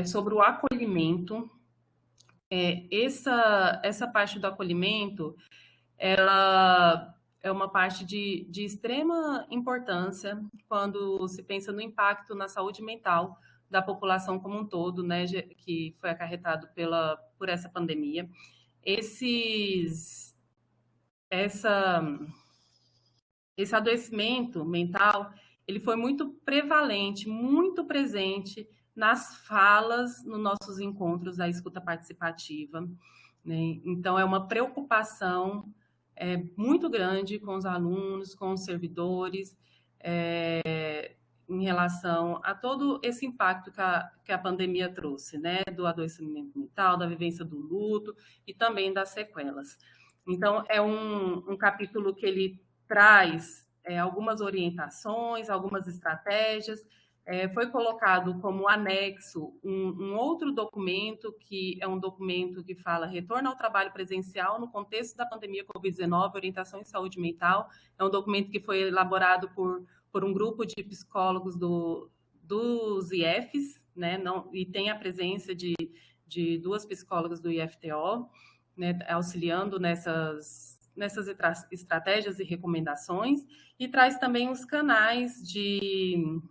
sobre o acolhimento. Essa parte do acolhimento, ela é uma parte de extrema importância quando se pensa no impacto na saúde mental da população como um todo, né, que foi acarretado por essa pandemia. Esse adoecimento mental, ele foi muito prevalente, muito presente nas falas nos nossos encontros da escuta participativa, né? Então, é uma preocupação muito grande com os alunos, com os servidores, em relação a todo esse impacto que a pandemia trouxe, né? Do adoecimento mental, da vivência do luto e também das sequelas. Então, é um capítulo que ele traz algumas orientações, algumas estratégias. Foi colocado como anexo um outro documento, que é um documento que fala retorno ao trabalho presencial no contexto da pandemia Covid-19, orientação em saúde mental. É um documento que foi elaborado por um grupo de psicólogos dos IFs, né? E tem a presença de 2 psicólogas do IFTO, né, auxiliando nessas estratégias e recomendações, e traz também os canais de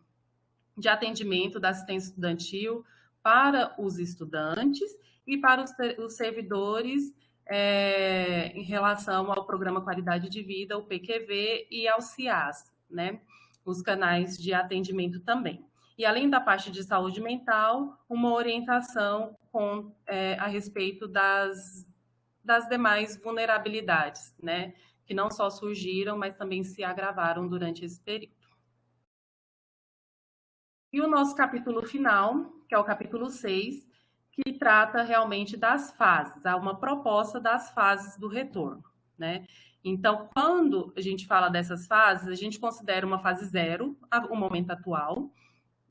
atendimento da assistência estudantil para os estudantes e para os servidores em relação ao Programa Qualidade de Vida, o PQV, e ao CIAS, né, os canais de atendimento também. E além da parte de saúde mental, uma orientação a respeito das demais vulnerabilidades, né, que não só surgiram, mas também se agravaram durante esse período. E o nosso capítulo final, que é o capítulo 6, que trata realmente das fases, há uma proposta das fases do retorno, né? Então, quando a gente fala dessas fases, a gente considera uma fase 0, o momento atual,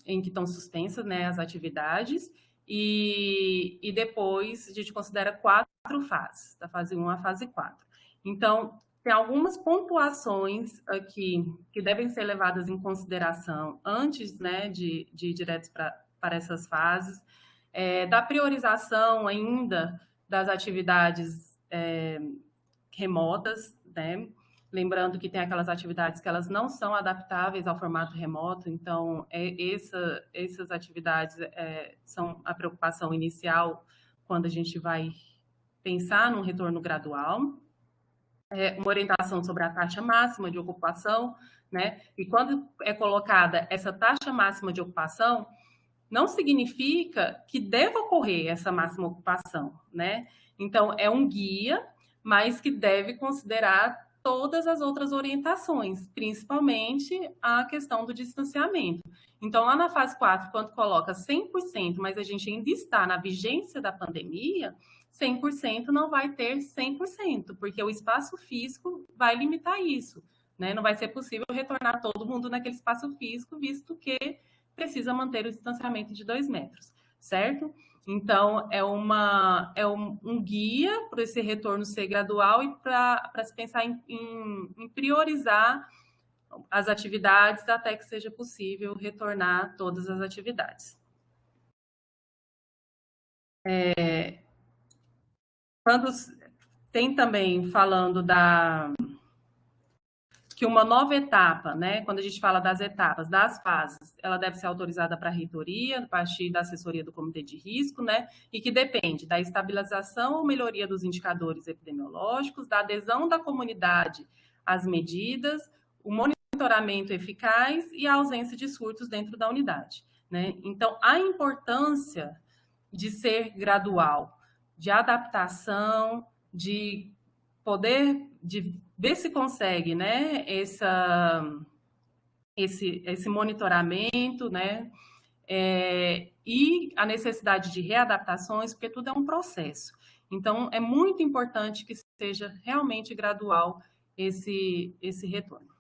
em que estão suspensas, né, as atividades, e depois a gente considera 4 fases, da fase 1 à fase 4. Então, tem algumas pontuações aqui que devem ser levadas em consideração antes, né, de ir direto para essas fases, da priorização ainda das atividades remotas, né? Lembrando que tem aquelas atividades que elas não são adaptáveis ao formato remoto, então essas atividades são a preocupação inicial quando a gente vai pensar num retorno gradual. Uma orientação sobre a taxa máxima de ocupação, né? E quando é colocada essa taxa máxima de ocupação, não significa que deva ocorrer essa máxima ocupação, né? Então, é um guia, mas que deve considerar todas as outras orientações, principalmente a questão do distanciamento. Então, lá na fase 4, quando coloca 100%, mas a gente ainda está na vigência da pandemia, 100% não vai ter 100%, porque o espaço físico vai limitar isso, né? Não vai ser possível retornar todo mundo naquele espaço físico, visto que precisa manter o distanciamento de 2 metros, certo? Então, é um guia para esse retorno ser gradual e para se pensar em priorizar as atividades até que seja possível retornar todas as atividades. Quando tem também falando que uma nova etapa, né? Quando a gente fala das etapas, das fases, ela deve ser autorizada para a reitoria, a partir da assessoria do comitê de risco, né? E que depende da estabilização ou melhoria dos indicadores epidemiológicos, da adesão da comunidade às medidas, o monitoramento eficaz e a ausência de surtos dentro da unidade, né? Então, a importância de ser gradual, de adaptação, de poder, de ver se consegue, né, esse monitoramento, né, e a necessidade de readaptações, porque tudo é um processo. Então, é muito importante que seja realmente gradual esse retorno.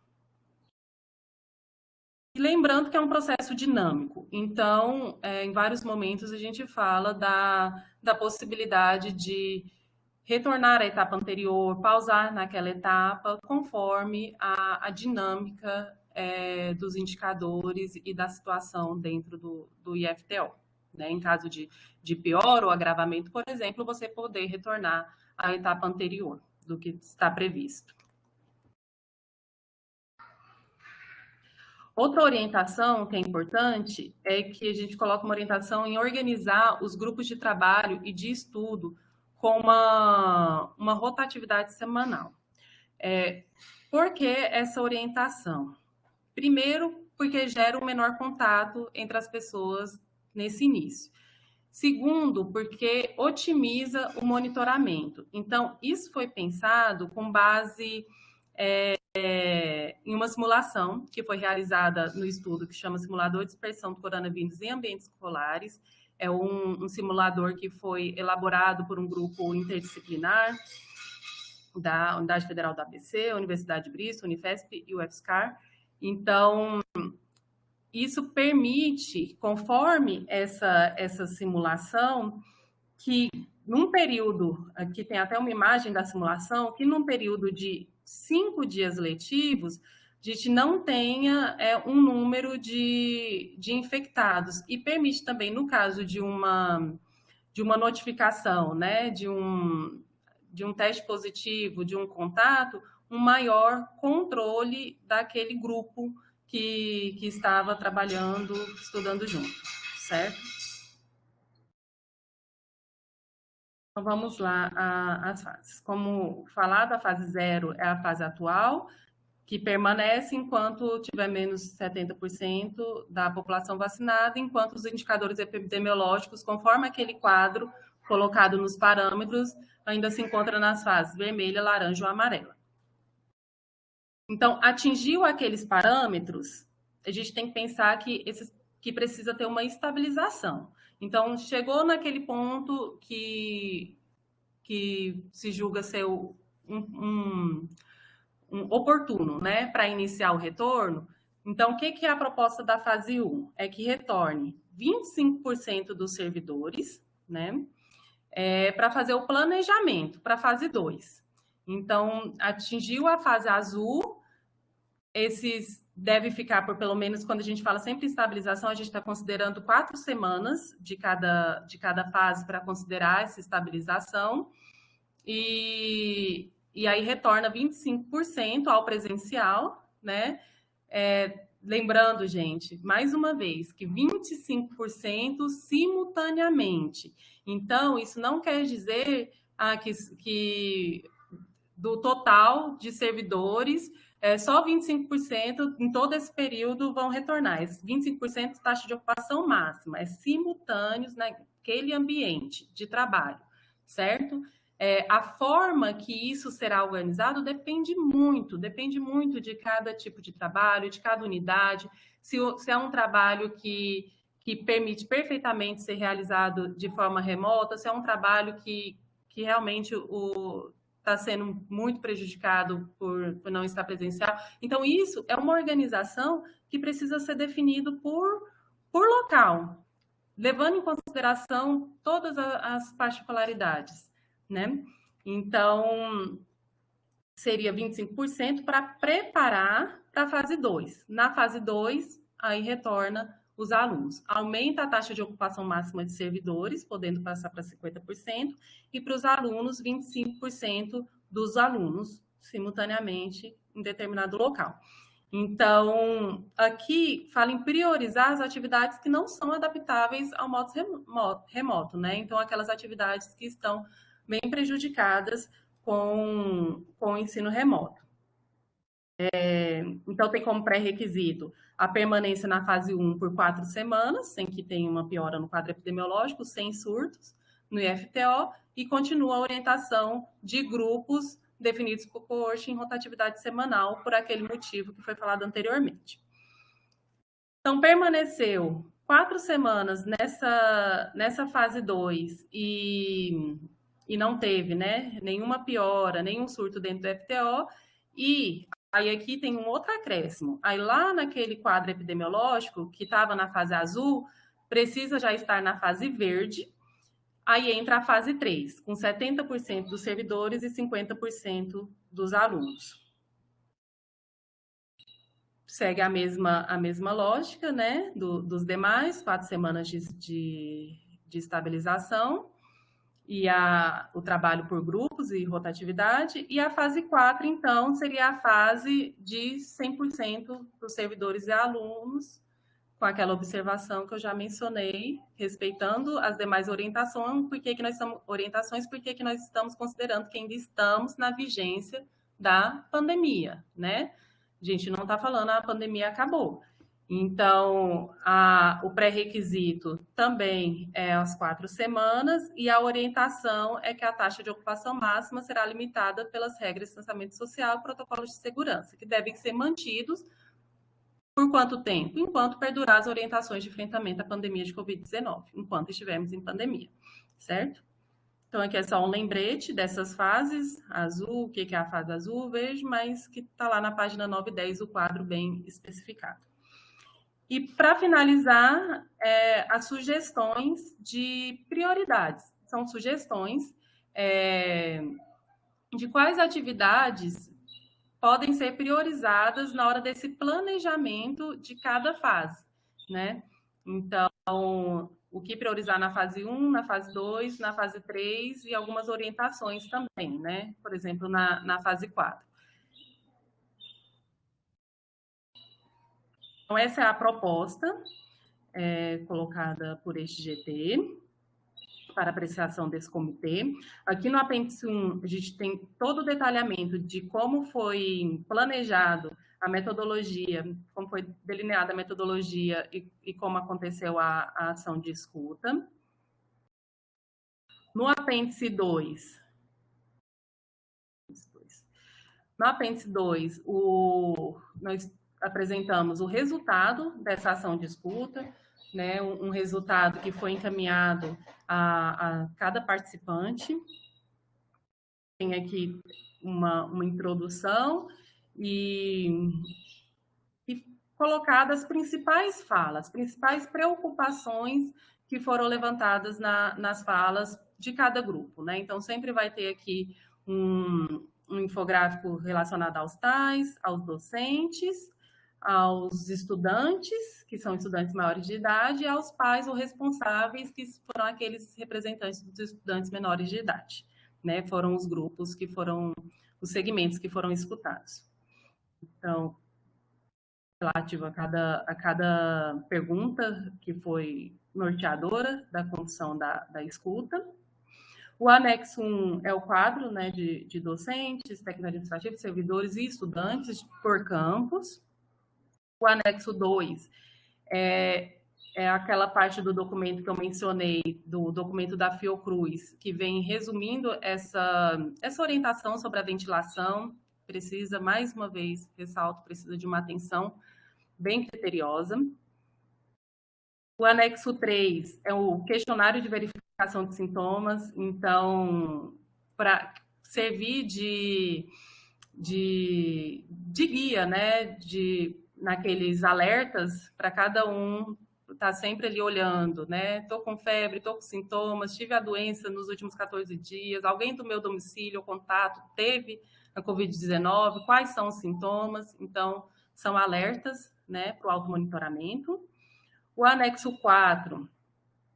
E lembrando que é um processo dinâmico, então, em vários momentos a gente fala da possibilidade de retornar à etapa anterior, pausar naquela etapa, conforme a dinâmica dos indicadores e da situação dentro do IFTO. Né? Em caso de pior ou agravamento, por exemplo, você poder retornar à etapa anterior do que está previsto. Outra orientação que é importante é que a gente coloca uma orientação em organizar os grupos de trabalho e de estudo com uma rotatividade semanal. Por que essa orientação? Primeiro, porque gera um menor contato entre as pessoas nesse início. Segundo, porque otimiza o monitoramento. Então, isso foi pensado com base em uma simulação que foi realizada no estudo que chama Simulador de Dispersão do Coronavírus em Ambientes Escolares. É um simulador que foi elaborado por um grupo interdisciplinar da Unidade Federal da ABC, Universidade de Bristol, Unifesp e UFSCar. Então, isso permite, conforme essa simulação, que num período, aqui tem até uma imagem da simulação, que num período de 5 dias letivos, a gente não tenha um número de infectados. E permite também, no caso de uma notificação, né, de um teste positivo, de um contato, um maior controle daquele grupo que estava trabalhando, estudando junto, certo? Então, vamos lá às fases. Como falado, a fase 0 é a fase atual, que permanece enquanto tiver menos de 70% da população vacinada, enquanto os indicadores epidemiológicos, conforme aquele quadro colocado nos parâmetros, ainda se encontra nas fases vermelha, laranja ou amarela. Então, atingiu aqueles parâmetros, a gente tem que pensar que precisa ter uma estabilização. Então, chegou naquele ponto que se julga ser um oportuno, né, para iniciar o retorno. Então, o que é a proposta da fase 1? É que retorne 25% dos servidores, né, para fazer o planejamento para a fase 2. Então, atingiu a fase azul, esses deve ficar por pelo menos, quando a gente fala sempre estabilização, a gente está considerando 4 semanas de cada fase para considerar essa estabilização. E aí retorna 25% ao presencial, né? Lembrando, gente, mais uma vez, que 25% simultaneamente. Então, isso não quer dizer que do total de servidores, só 25% em todo esse período vão retornar. Esse 25% taxa de ocupação máxima, é simultâneos naquele ambiente de trabalho, certo? A forma que isso será organizado depende muito de cada tipo de trabalho, de cada unidade, se é um trabalho que permite perfeitamente ser realizado de forma remota, se é um trabalho que realmente está sendo muito prejudicado por não estar presencial. Então, isso é uma organização que precisa ser definido por local. levando em consideração todas as particularidades, né? Então, seria 25% para preparar para a fase 2. Na fase 2, aí retorna os alunos. Aumenta a taxa de ocupação máxima de servidores, podendo passar para 50%, e para os alunos, 25% dos alunos, simultaneamente, em determinado local. Então, aqui fala em priorizar as atividades que não são adaptáveis ao modo remoto, né? Então, aquelas atividades que estão bem prejudicadas com o ensino remoto. Então, tem como pré-requisito a permanência na fase 1 por 4 semanas, sem que tenha uma piora no quadro epidemiológico, sem surtos no IFTO, e continua a orientação de grupos definidos por coorte em rotatividade semanal, por aquele motivo que foi falado anteriormente. Então, permaneceu 4 semanas nessa fase 2 e não teve, né, nenhuma piora, nenhum surto dentro do FTO, e aí aqui tem um outro acréscimo. Aí lá naquele quadro epidemiológico, que estava na fase azul, precisa já estar na fase verde. Aí entra a fase 3, com 70% dos servidores e 50% dos alunos. Segue a mesma lógica, né, dos demais, 4 semanas de estabilização, e o trabalho por grupos e rotatividade. E a fase 4, então, seria a fase de 100% dos servidores e alunos, com aquela observação que eu já mencionei, respeitando as demais orientações, porque nós estamos considerando que ainda estamos na vigência da pandemia, né? A gente não está falando a pandemia acabou. Então, o pré-requisito também é as 4 semanas, e a orientação é que a taxa de ocupação máxima será limitada pelas regras de distanciamento social e protocolos de segurança, que devem ser mantidos. Por quanto tempo? Enquanto perdurar as orientações de enfrentamento à pandemia de Covid-19, enquanto estivermos em pandemia, certo? Então, aqui é só um lembrete dessas fases, azul, o que é a fase azul, verde, mas que está lá na página 9 e 10, o quadro bem especificado. E, para finalizar, as sugestões de prioridades. São sugestões de quais atividades podem ser priorizadas na hora desse planejamento de cada fase, né? Então, o que priorizar na fase 1, na fase 2, na fase 3 e algumas orientações também, né? Por exemplo, na fase 4. Então, essa é a proposta colocada por este GT para apreciação desse comitê. Aqui no apêndice 1, a gente tem todo o detalhamento de como foi planejado a metodologia, como foi delineada a metodologia e como aconteceu a ação de escuta. No apêndice 2, nós apresentamos o resultado dessa ação de escuta, né, um resultado que foi encaminhado a cada participante. Tem aqui uma introdução e colocadas as principais falas, principais preocupações que foram levantadas nas falas de cada grupo, né? Então, sempre vai ter aqui um infográfico relacionado aos tais, aos docentes, aos estudantes, que são estudantes maiores de idade, e aos pais ou responsáveis, que foram aqueles representantes dos estudantes menores de idade, né? Foram os grupos que foram, os segmentos que foram escutados. Então, relativo a cada pergunta que foi norteadora da condição da escuta. O anexo 1 é o quadro, né, de docentes, técnicos administrativos, servidores e estudantes por campus. O anexo 2 é aquela parte do documento que eu mencionei, do documento da Fiocruz, que vem resumindo essa orientação sobre a ventilação. Precisa, mais uma vez, ressalto, precisa de uma atenção bem criteriosa. O anexo 3 é o questionário de verificação de sintomas, então, para servir de guia, né, naqueles alertas para cada um tá sempre ali olhando, né? Tô com febre, tô com sintomas, tive a doença nos últimos 14 dias, alguém do meu domicílio ou contato teve a Covid-19, quais são os sintomas? Então, são alertas, né, para o automonitoramento. O anexo 4,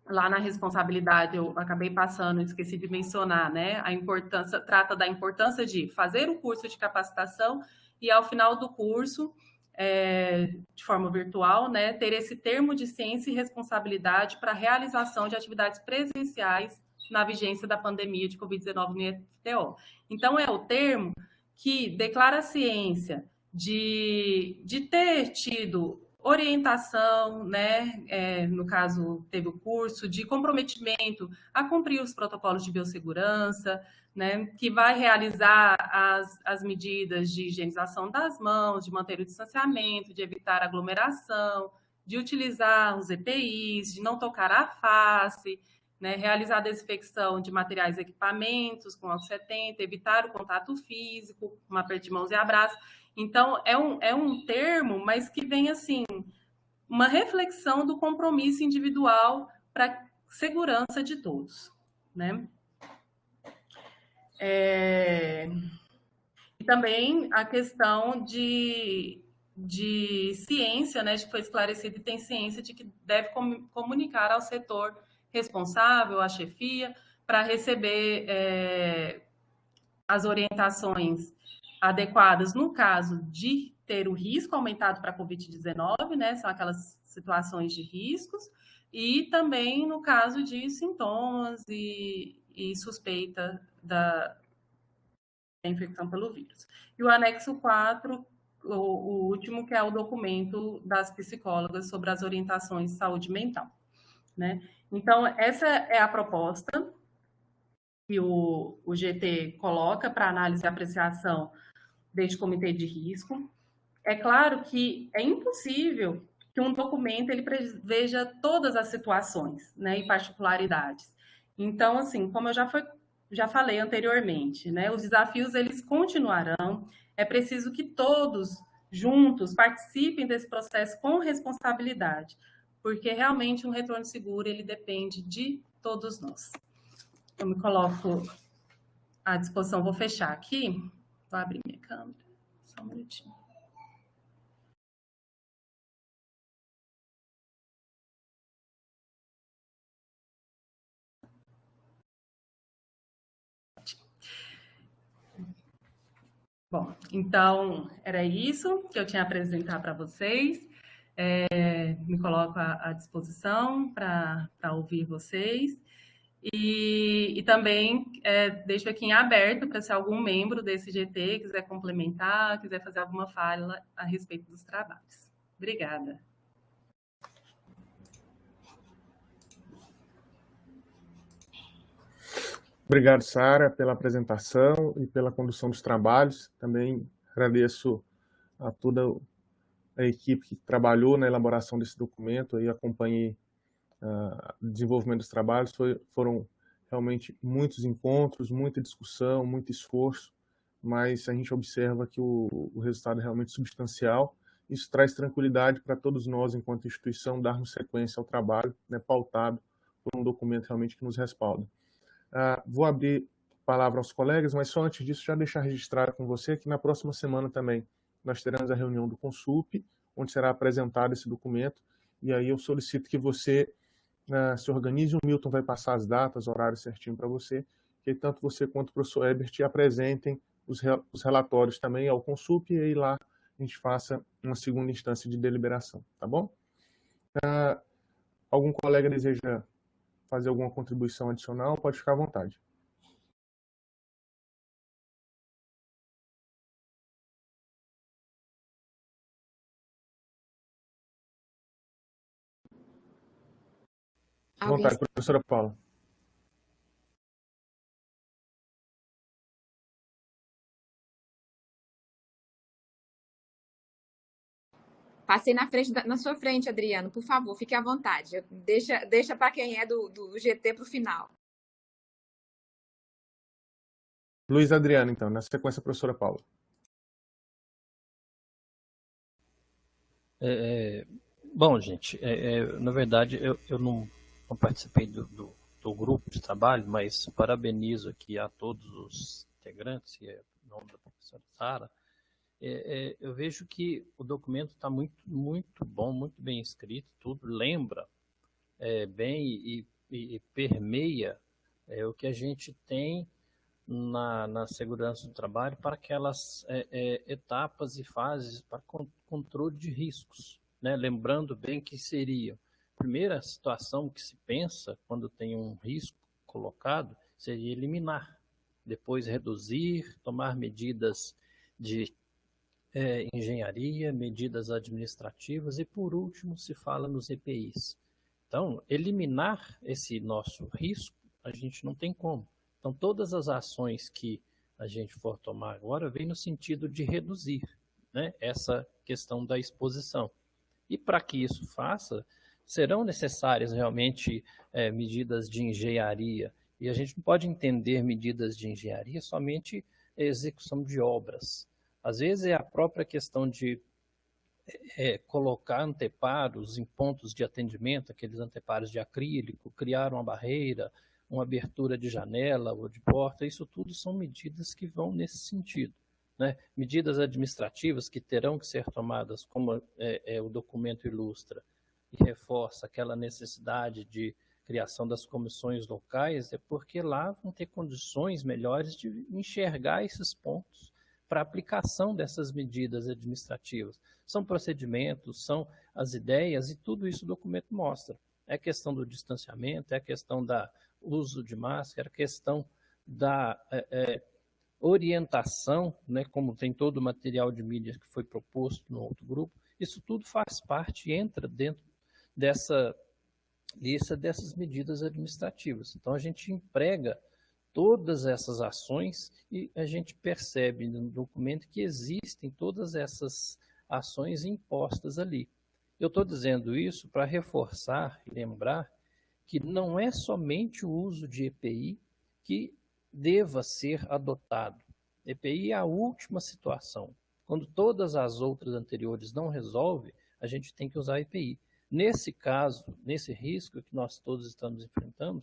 lá na responsabilidade, eu acabei passando, esqueci de mencionar, né? A importância, trata da importância de fazer o curso de capacitação e, ao final do curso, de forma virtual, né, ter esse termo de ciência e responsabilidade para a realização de atividades presenciais na vigência da pandemia de Covid-19 no IFTO. Então, é o termo que declara a ciência de ter tido orientação, né? No caso, teve o curso de comprometimento a cumprir os protocolos de biossegurança, né? Que vai realizar as medidas de higienização das mãos, de manter o distanciamento, de evitar aglomeração, de utilizar os EPIs, de não tocar a face, né? Realizar a desinfecção de materiais e equipamentos com álcool 70, evitar o contato físico, um aperto de mãos e abraço. Então, é um termo, mas que vem, assim, uma reflexão do compromisso individual para a segurança de todos, né? E também a questão de ciência, né, de que foi esclarecido e tem ciência de que deve comunicar ao setor responsável, à chefia, para receber as orientações adequadas no caso de ter o risco aumentado para a Covid-19, né? São aquelas situações de riscos, e também no caso de sintomas e suspeita da infecção pelo vírus. E o anexo 4, o último, que é o documento das psicólogas sobre as orientações de saúde mental, né? Então, essa é a proposta que o GT coloca para análise e apreciação deste comitê de risco. É claro que é impossível que um documento ele preveja todas as situações, né, e particularidades. Então, assim, como eu já falei anteriormente, né, os desafios eles continuarão. É preciso que todos juntos participem desse processo com responsabilidade, porque realmente um retorno seguro ele depende de todos nós. Eu me coloco à disposição, vou fechar aqui, vou abrir minha câmera, só um minutinho. Bom, então era isso que eu tinha a apresentar para vocês. Me coloco à disposição para ouvir vocês. E também deixo aqui em aberto para se algum membro desse GT quiser complementar, quiser fazer alguma fala a respeito dos trabalhos. Obrigada. Obrigado, Sara, pela apresentação e pela condução dos trabalhos. Também agradeço a toda a equipe que trabalhou na elaboração desse documento e acompanhei o desenvolvimento dos trabalhos. Foram realmente muitos encontros, muita discussão, muito esforço, mas a gente observa que o resultado é realmente substancial. Isso traz tranquilidade para todos nós, enquanto instituição, darmos sequência ao trabalho, né, pautado por um documento realmente que nos respalda. Vou abrir a palavra aos colegas, mas só antes disso, já deixar registrado com você que na próxima semana também nós teremos a reunião do Consulp, onde será apresentado esse documento, e aí eu solicito que você se organize. O Milton vai passar as datas, horários certinho para você, que tanto você quanto o professor Ebert apresentem os relatórios também ao Consulp, e aí lá a gente faça uma segunda instância de deliberação, tá bom? Algum colega deseja fazer alguma contribuição adicional, pode ficar à vontade. À vontade, professora Paula. Passei na sua frente, Adriano. Por favor, fique à vontade. Deixa para quem é do GT para o final. Luiz Adriano, então. Na sequência, a professora Paula. Bom, gente, na verdade eu não participei do grupo de trabalho, mas parabenizo aqui a todos os integrantes, e em nome da professora Sara. Eu vejo que o documento está muito bom, muito bem escrito, tudo lembra bem e permeia o que a gente tem na segurança do trabalho para aquelas etapas e fases para controle de riscos, né? Lembrando bem que seria a primeira situação que se pensa quando tem um risco colocado seria eliminar, depois reduzir, tomar medidas de engenharia, medidas administrativas e, por último, se fala nos EPIs. Então, eliminar esse nosso risco, a gente não tem como. Então, todas as ações que a gente for tomar agora vem no sentido de reduzir, né, essa questão da exposição. E para que isso faça, serão necessárias realmente medidas de engenharia. E a gente não pode entender medidas de engenharia somente execução de obras. Às vezes é a própria questão de colocar anteparos em pontos de atendimento, aqueles anteparos de acrílico, criar uma barreira, uma abertura de janela ou de porta, isso tudo são medidas que vão nesse sentido, né? Medidas administrativas que terão que ser tomadas, como o documento ilustra, e reforça aquela necessidade de criação das comissões locais, é porque lá vão ter condições melhores de enxergar esses pontos para aplicação dessas medidas administrativas. São procedimentos, são as ideias, e tudo isso o documento mostra. É a questão do distanciamento, é a questão do uso de máscara, a questão da orientação, né, como tem todo o material de mídia que foi proposto no outro grupo. Isso tudo faz parte, entra dentro dessa lista dessas medidas administrativas. Então, a gente emprega todas essas ações e a gente percebe no documento que existem todas essas ações impostas ali. Eu estou dizendo isso para reforçar e lembrar que não é somente o uso de EPI que deva ser adotado. EPI é a última situação. Quando todas as outras anteriores não resolvem, a gente tem que usar EPI. Nesse caso, nesse risco que nós todos estamos enfrentando,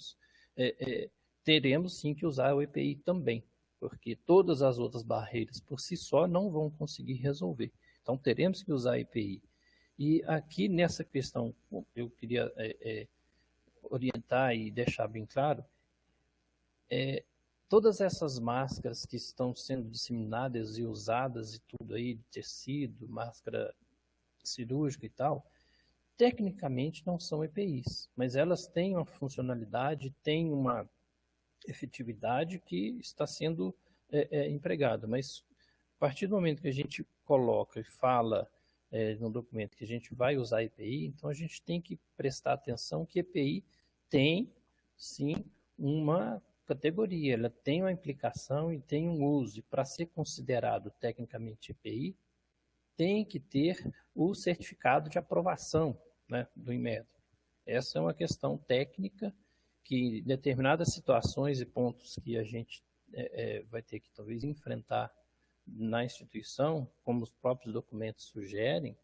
teremos sim que usar o EPI também, porque todas as outras barreiras por si só não vão conseguir resolver. Então, teremos que usar EPI. E aqui nessa questão, eu queria orientar e deixar bem claro, todas essas máscaras que estão sendo disseminadas e usadas e tudo aí, de tecido, máscara cirúrgica e tal, tecnicamente não são EPIs, mas elas têm uma funcionalidade, têm uma efetividade que está sendo empregada. Mas a partir do momento que a gente coloca e fala no documento que a gente vai usar EPI, então a gente tem que prestar atenção que EPI tem, sim, uma categoria, ela tem uma implicação e tem um uso. E para ser considerado tecnicamente EPI, tem que ter o certificado de aprovação, né, do Inmetro. Essa é uma questão técnica que, em determinadas situações e pontos que a gente vai ter que talvez enfrentar na instituição, como os próprios documentos sugerem,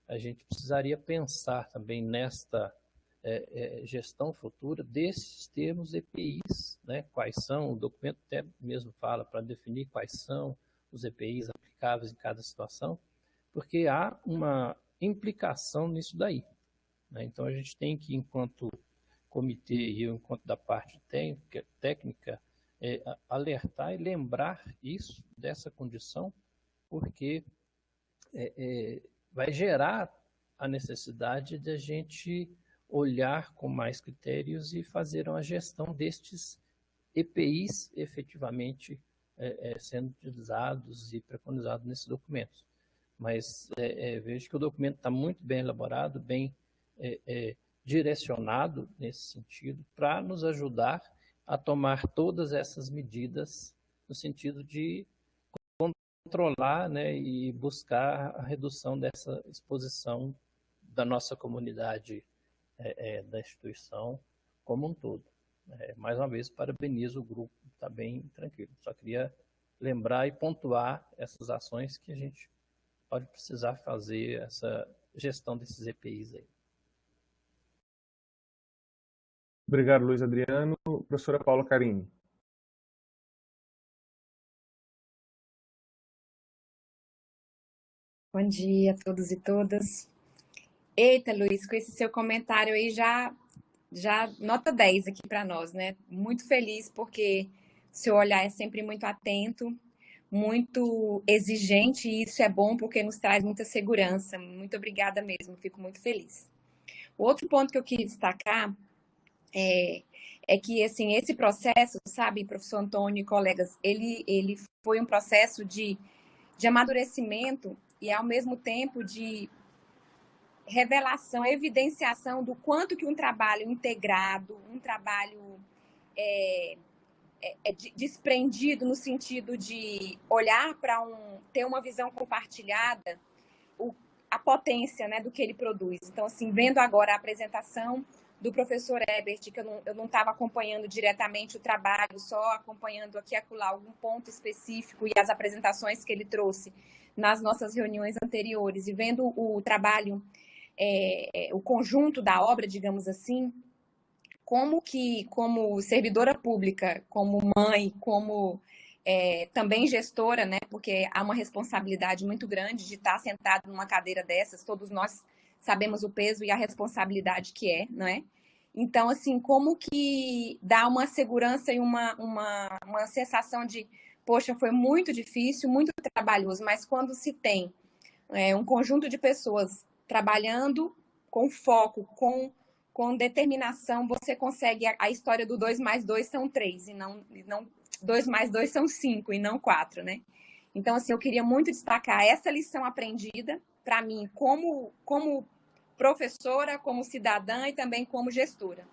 a gente precisaria pensar também nesta gestão futura desses termos EPIs, né? Quais são, o documento até mesmo fala para definir quais são os EPIs aplicáveis em cada situação, porque há uma implicação nisso daí, né? Então a gente tem que, enquanto comitê e eu, enquanto da parte técnica, alertar e lembrar isso, dessa condição, porque vai gerar a necessidade de a gente olhar com mais critérios e fazer uma gestão destes EPIs efetivamente sendo utilizados e preconizados nesses documentos. Mas vejo que o documento está muito bem elaborado, bem direcionado nesse sentido, para nos ajudar a tomar todas essas medidas no sentido de controlar, né, e buscar a redução dessa exposição da nossa comunidade, da instituição como um todo. Mais uma vez, parabenizo o grupo, está bem tranquilo. Só queria lembrar e pontuar essas ações que a gente pode precisar fazer gestão desses EPIs aí. Obrigado, Luiz Adriano. Professora Paula Carini. Bom dia a todos e todas. Eita, Luiz, com esse seu comentário aí já nota 10 aqui para nós, né? Muito feliz porque seu olhar é sempre muito atento, muito exigente, e isso é bom porque nos traz muita segurança. Muito obrigada mesmo, fico muito feliz. O outro ponto que eu queria destacar é que, assim, esse processo, sabe, professor Antônio e colegas, ele foi um processo de amadurecimento e, ao mesmo tempo, de revelação, evidenciação do quanto que um trabalho integrado, um trabalho desprendido no sentido de olhar para ter uma visão compartilhada, a potência, né, do que ele produz. Então, assim, vendo agora a apresentação do professor Ebert, que eu não estava acompanhando diretamente o trabalho, só acompanhando aqui e acolá algum ponto específico e as apresentações que ele trouxe nas nossas reuniões anteriores, e vendo o trabalho, o conjunto da obra, digamos assim, como servidora pública, como mãe, como também gestora, né? Porque há uma responsabilidade muito grande de estar sentado numa cadeira dessas. Todos nós sabemos o peso e a responsabilidade que é, não é? Então, assim, como que dá uma segurança e uma sensação de, poxa, foi muito difícil, muito trabalhoso, mas quando se tem um conjunto de pessoas trabalhando com foco, com determinação, você consegue a história do 2 mais 2 são 3, e não 2 mais 2 são 5, e não 4, né? Então, assim, eu queria muito destacar essa lição aprendida, para mim, como professora, como cidadã e também como gestora.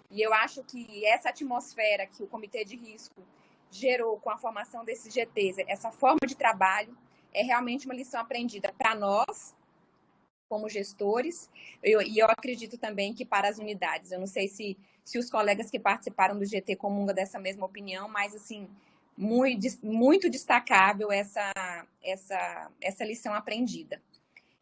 E eu acho que essa atmosfera que o Comitê de Risco gerou com a formação desses GTs, essa forma de trabalho, é realmente uma lição aprendida para nós, como gestores, e eu acredito também que para as unidades. Eu não sei se os colegas que participaram do GT comungam dessa mesma opinião, mas, assim, muito destacável essa lição aprendida.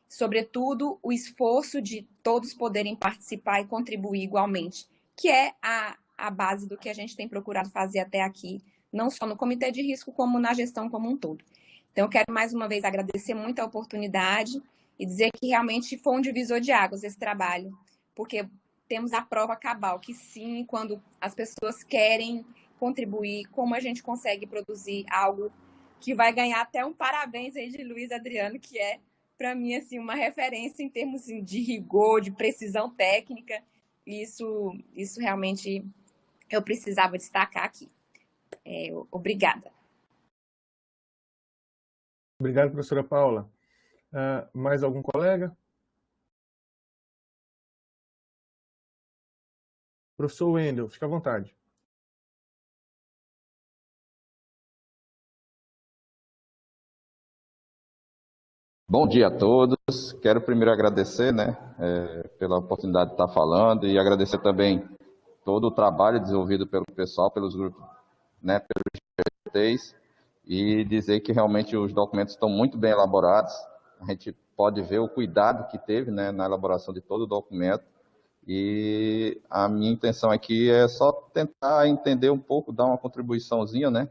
Sobretudo, o esforço de todos poderem participar e contribuir igualmente, que é a base do que a gente tem procurado fazer até aqui, não só no Comitê de Risco, como na gestão como um todo. Então, eu quero mais uma vez agradecer muito a oportunidade e dizer que realmente foi um divisor de águas esse trabalho, porque temos a prova cabal que sim, quando as pessoas querem contribuir, como a gente consegue produzir algo que vai ganhar até um parabéns aí de Luiz Adriano, que é, para mim, assim, uma referência em termos de rigor, de precisão técnica. Isso realmente eu precisava destacar aqui. Obrigada. Obrigado, professora Paula. Mais algum colega? Professor Wendel, fique à vontade. Bom dia a todos. Quero primeiro agradecer, né, pela oportunidade de estar falando, e agradecer também todo o trabalho desenvolvido pelo pessoal, pelos grupos, né, pelos GTs, e dizer que realmente os documentos estão muito bem elaborados. A gente pode ver o cuidado que teve, né, na elaboração de todo o documento, e a minha intenção aqui é só tentar entender um pouco, dar uma contribuiçãozinha, né,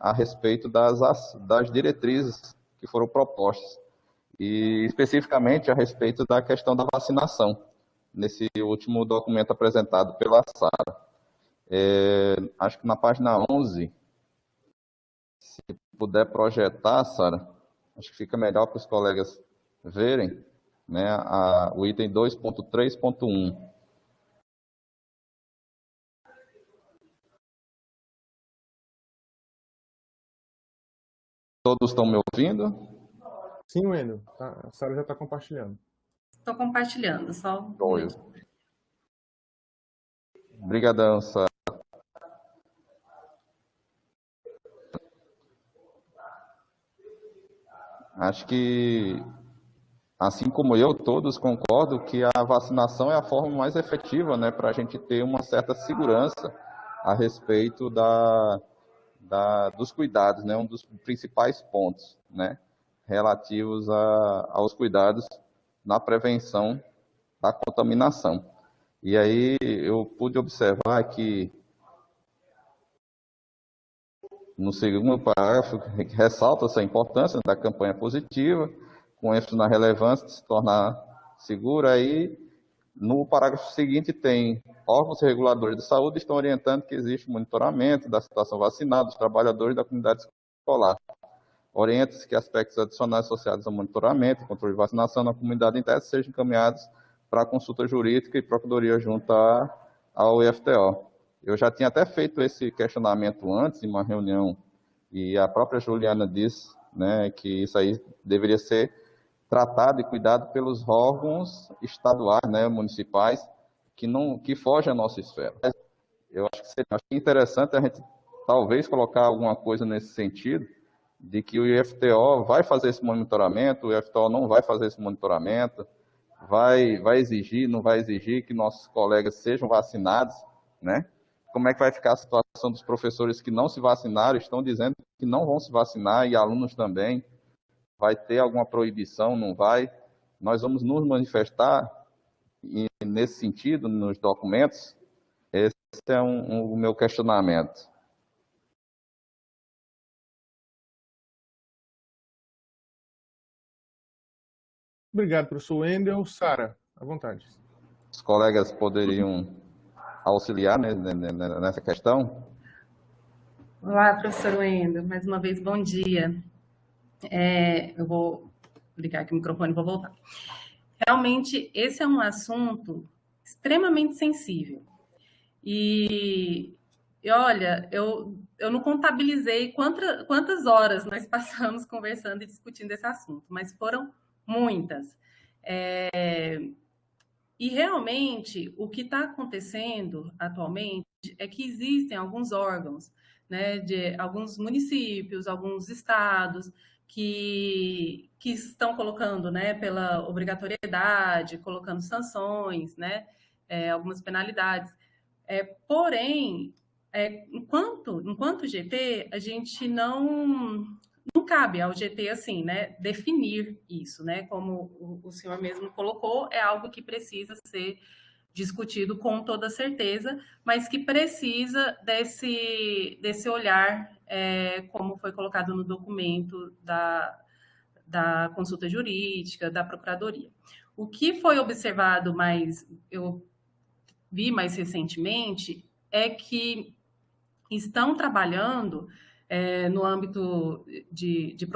a respeito das diretrizes que foram propostas, e especificamente a respeito da questão da vacinação, nesse último documento apresentado pela Sara. Acho que na página 11, se puder projetar, Sara, acho que fica melhor para os colegas verem, né, o item 2.3.1. Todos estão me ouvindo? Sim, Wendel. A Sara já está compartilhando. Estou compartilhando, só. Obrigadão, Sara. Acho que, assim como eu, todos concordam que a vacinação é a forma mais efetiva, né, para a gente ter uma certa segurança a respeito dos cuidados, né, um dos principais pontos, né, relativos aos cuidados na prevenção da contaminação. E aí eu pude observar que no segundo parágrafo ressalta-se a importância da campanha positiva, com ênfase na relevância de se tornar segura. Aí no parágrafo seguinte tem: órgãos reguladores de saúde estão orientando que existe monitoramento da situação vacinal dos trabalhadores da comunidade escolar. Orienta-se que aspectos adicionais associados ao monitoramento e controle de vacinação na comunidade interna sejam encaminhados para consulta jurídica e procuradoria junto ao IFTO. Eu já tinha até feito esse questionamento antes, em uma reunião, e a própria Juliana disse, né, que isso aí deveria ser tratado e cuidado pelos órgãos estaduais, né, municipais, que fogem à nossa esfera. Eu acho que seria interessante a gente talvez colocar alguma coisa nesse sentido, de que o IFTO vai fazer esse monitoramento, o IFTO não vai fazer esse monitoramento, vai exigir, não vai exigir que nossos colegas sejam vacinados, né? Como é que vai ficar a situação dos professores que não se vacinaram, estão dizendo que não vão se vacinar, e alunos também? Vai ter alguma proibição, não vai? Nós vamos nos manifestar nesse sentido, nos documentos? Esse é o meu questionamento. Obrigado, professor Wendel. Sara, à vontade. Os colegas poderiam auxiliar nessa questão? Olá, professor Wendel. Mais uma vez, bom dia. Eu vou ligar aqui o microfone e vou voltar. Realmente, esse é um assunto extremamente sensível. E olha, eu não contabilizei quantas horas nós passamos conversando e discutindo esse assunto, mas foram muitas. E realmente, o que está acontecendo atualmente é que existem alguns órgãos, né, de alguns municípios, alguns estados, que estão colocando, né, pela obrigatoriedade, colocando sanções, né, algumas penalidades. Porém, enquanto GT, a gente não cabe ao GT, assim, né, definir isso, né, como o senhor mesmo colocou, é algo que precisa ser discutido com toda certeza, mas que precisa desse olhar, como foi colocado no documento da consulta jurídica, da procuradoria. O que foi observado eu vi mais recentemente, é que estão trabalhando no âmbito de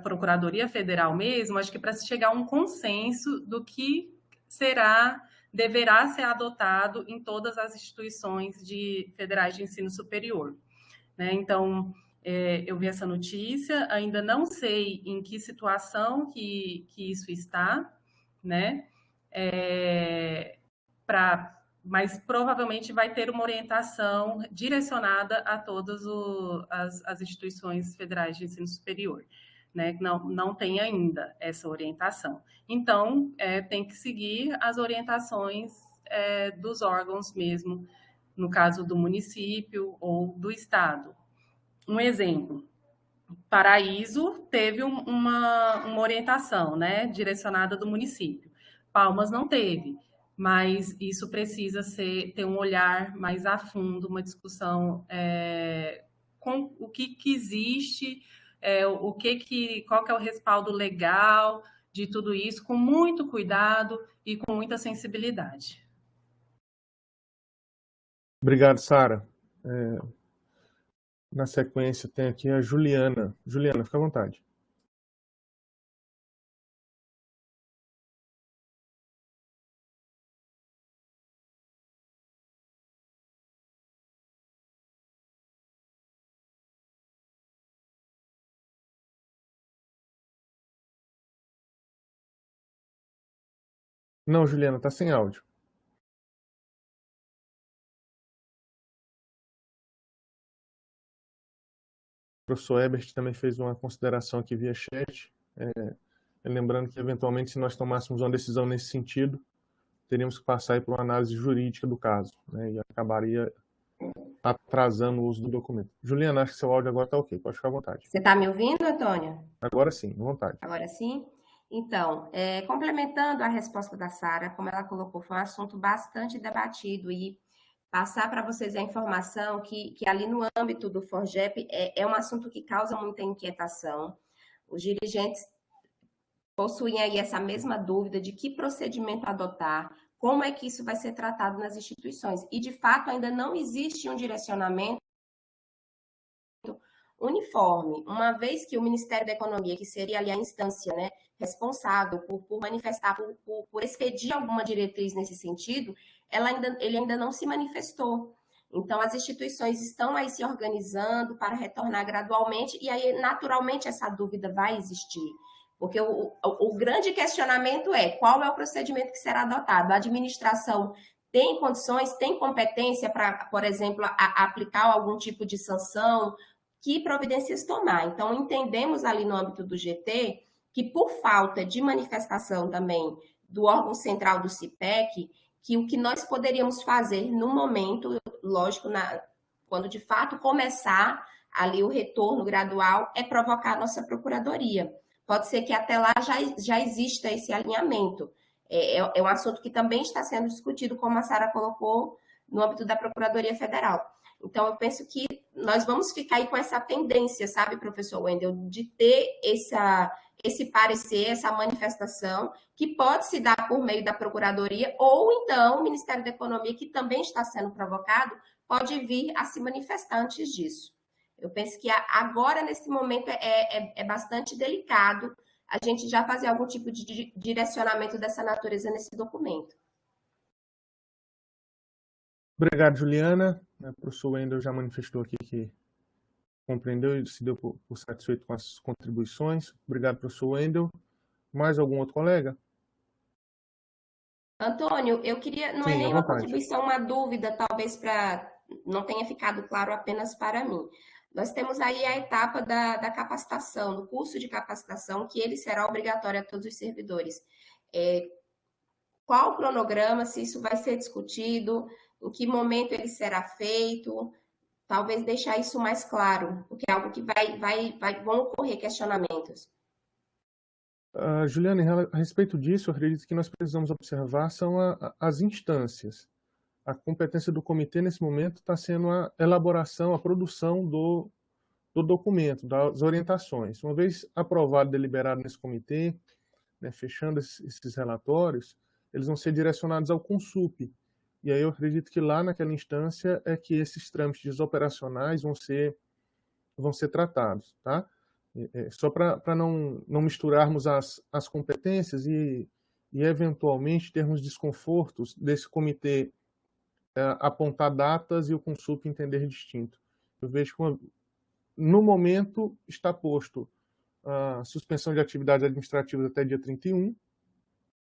Procuradoria Federal mesmo, acho que para se chegar a um consenso do que deverá ser adotado em todas as instituições federais de ensino superior, né? Então, eu vi essa notícia, ainda não sei em que situação que isso está, né? Mas provavelmente vai ter uma orientação direcionada a todas as instituições federais de ensino superior, né? Não tem ainda essa orientação. Então, tem que seguir as orientações dos órgãos mesmo, no caso do município ou do estado. Um exemplo, Paraíso teve uma orientação, né, direcionada do município. Palmas não teve, mas isso precisa ter um olhar mais a fundo, uma discussão com o que existe, qual que é o respaldo legal de tudo isso, com muito cuidado e com muita sensibilidade. Obrigado, Sara. Na sequência, tem aqui a Juliana. Juliana, fica à vontade. Não, Juliana, está sem áudio. O professor Ebert também fez uma consideração aqui via chat, lembrando que, eventualmente, se nós tomássemos uma decisão nesse sentido, teríamos que passar por uma análise jurídica do caso, né, e acabaria atrasando o uso do documento. Juliana, acho que seu áudio agora está ok, pode ficar à vontade. Você está me ouvindo, Antônio? Agora sim, à vontade. Agora sim? Então, complementando a resposta da Sara, como ela colocou, foi um assunto bastante debatido e passar para vocês a informação que ali no âmbito do FORGEP é um assunto que causa muita inquietação. Os dirigentes possuem aí essa mesma dúvida de que procedimento adotar, como é que isso vai ser tratado nas instituições. E, de fato, ainda não existe um direcionamento uniforme, uma vez que o Ministério da Economia, que seria ali a instância, né, responsável por manifestar, por expedir alguma diretriz nesse sentido, ele ainda não se manifestou. Então, as instituições estão aí se organizando para retornar gradualmente, e aí, naturalmente, essa dúvida vai existir. Porque o grande questionamento é qual é o procedimento que será adotado. A administração tem condições, tem competência para, por exemplo, aplicar algum tipo de sanção, que providências tomar. Então, entendemos ali no âmbito do GT que, por falta de manifestação também do órgão central do CIPEC, que o que nós poderíamos fazer no momento, lógico, quando de fato começar ali o retorno gradual, é provocar a nossa procuradoria. Pode ser que até lá já exista esse alinhamento. É um assunto que também está sendo discutido, como a Sara colocou, no âmbito da Procuradoria Federal. Então, eu penso que nós vamos ficar aí com essa tendência, sabe, professor Wendel, de ter esse parecer, essa manifestação, que pode se dar por meio da Procuradoria, ou então o Ministério da Economia, que também está sendo provocado, pode vir a se manifestar antes disso. Eu penso que agora, nesse momento, é bastante delicado a gente já fazer algum tipo de direcionamento dessa natureza nesse documento. Obrigado, Juliana. O professor Wendel já manifestou aqui que compreendeu e se deu por satisfeito com as contribuições. Obrigado, professor Wendel. Mais algum outro colega? Antônio, eu queria, não é nenhuma contribuição, uma dúvida, talvez não tenha ficado claro apenas para mim. Nós temos aí a etapa da capacitação, do curso de capacitação, que ele será obrigatório a todos os servidores. Qual o cronograma, se isso vai ser discutido, em que momento ele será feito, talvez deixar isso mais claro, porque é algo que vão ocorrer questionamentos. Juliana, a respeito disso, eu acredito que nós precisamos observar são as instâncias. A competência do comitê, nesse momento, está sendo a elaboração, a produção do documento, das orientações. Uma vez aprovado e deliberado nesse comitê, né, fechando esses relatórios, eles vão ser direcionados ao Consup. E aí eu acredito que lá naquela instância é que esses trâmites operacionais vão ser tratados, tá? Só para não misturarmos as competências e eventualmente termos desconfortos desse comitê apontar datas e o Consup entender distinto. Eu vejo que no momento está posto a suspensão de atividades administrativas até dia 31,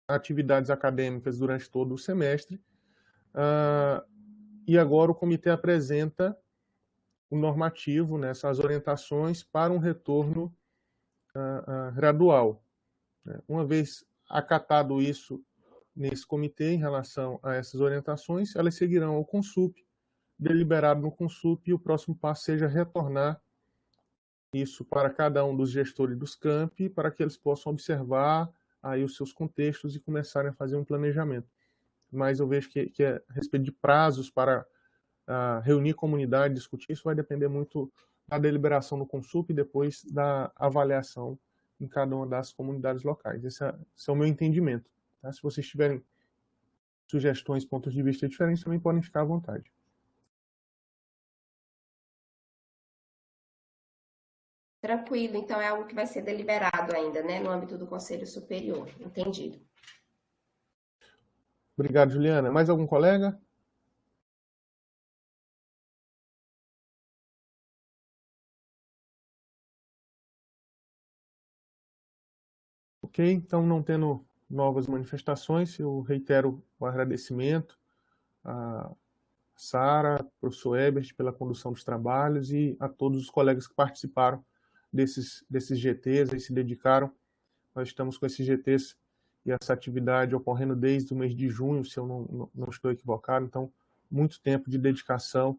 atividades acadêmicas durante todo o semestre, e agora o comitê apresenta o normativo, né, essas orientações para um retorno gradual. Uma vez acatado isso nesse comitê em relação a essas orientações, elas seguirão ao Consup, deliberado no Consup, e o próximo passo seja retornar isso para cada um dos gestores dos campi, para que eles possam observar aí os seus contextos e começarem a fazer um planejamento. Mas eu vejo que a respeito de prazos para reunir comunidade, discutir, isso vai depender muito da deliberação no Consup e depois da avaliação em cada uma das comunidades locais. Esse é o meu entendimento. Tá? Se vocês tiverem sugestões, pontos de vista diferentes, também podem ficar à vontade. Tranquilo, então é algo que vai ser deliberado ainda, né, no âmbito do Conselho Superior. Entendido. Obrigado, Juliana. Mais algum colega? Ok, então não tendo novas manifestações, eu reitero o agradecimento a Sara, ao professor Ebert pela condução dos trabalhos e a todos os colegas que participaram desses GTs e se dedicaram. Nós estamos com esses GTs e essa atividade ocorrendo desde o mês de junho, se eu não estou equivocado, então muito tempo de dedicação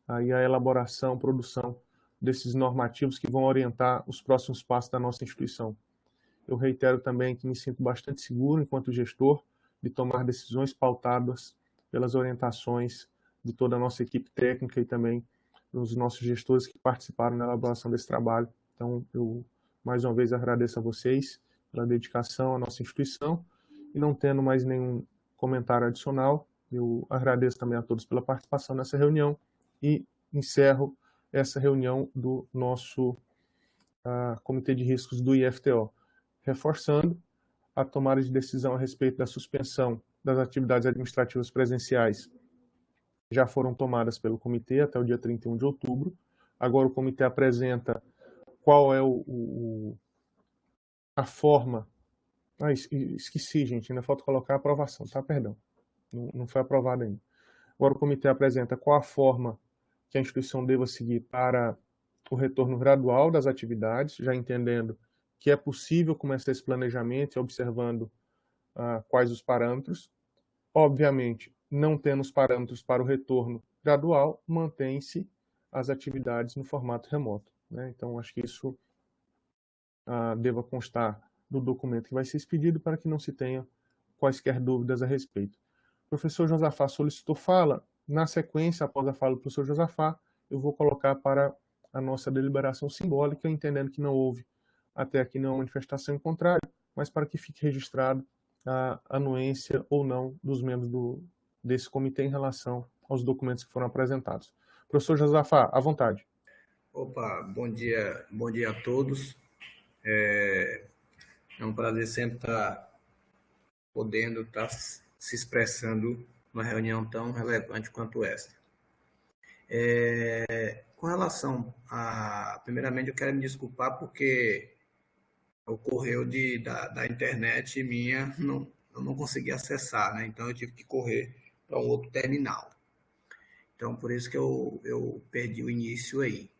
aí à elaboração, produção desses normativos que vão orientar os próximos passos da nossa instituição. Eu reitero também que me sinto bastante seguro, enquanto gestor, de tomar decisões pautadas pelas orientações de toda a nossa equipe técnica e também dos nossos gestores que participaram na elaboração desse trabalho. Então, eu, mais uma vez, agradeço a vocês pela dedicação à nossa instituição e, não tendo mais nenhum comentário adicional, eu agradeço também a todos pela participação nessa reunião e encerro essa reunião do nosso Comitê de Riscos do IFTO, reforçando a tomada de decisão a respeito da suspensão das atividades administrativas presenciais já foram tomadas pelo comitê até o dia 31 de outubro. Agora o comitê apresenta qual é a forma... esqueci, gente, ainda falta colocar a aprovação, tá? Perdão, não foi aprovado ainda. Agora o comitê apresenta qual a forma que a instituição deva seguir para o retorno gradual das atividades, já entendendo que é possível começar esse planejamento e observando quais os parâmetros. Obviamente, não tendo os parâmetros para o retorno gradual, mantém-se as atividades no formato remoto, né? Então, acho que isso deva constar do documento que vai ser expedido para que não se tenha quaisquer dúvidas a respeito. O professor Josafá solicitou fala. Na sequência, após a fala do professor Josafá, eu vou colocar para a nossa deliberação simbólica, entendendo que não houve até aqui nenhuma manifestação em contrário, mas para que fique registrado a anuência ou não dos membros desse comitê em relação aos documentos que foram apresentados. Professor Josafá, à vontade. Opa, bom dia a todos. É um prazer sempre estar podendo estar se expressando numa reunião tão relevante quanto essa. Com relação primeiramente, eu quero me desculpar porque ocorreu da internet minha, eu não consegui acessar, né? Então eu tive que correr para um outro terminal. Então, por isso que eu perdi o início aí.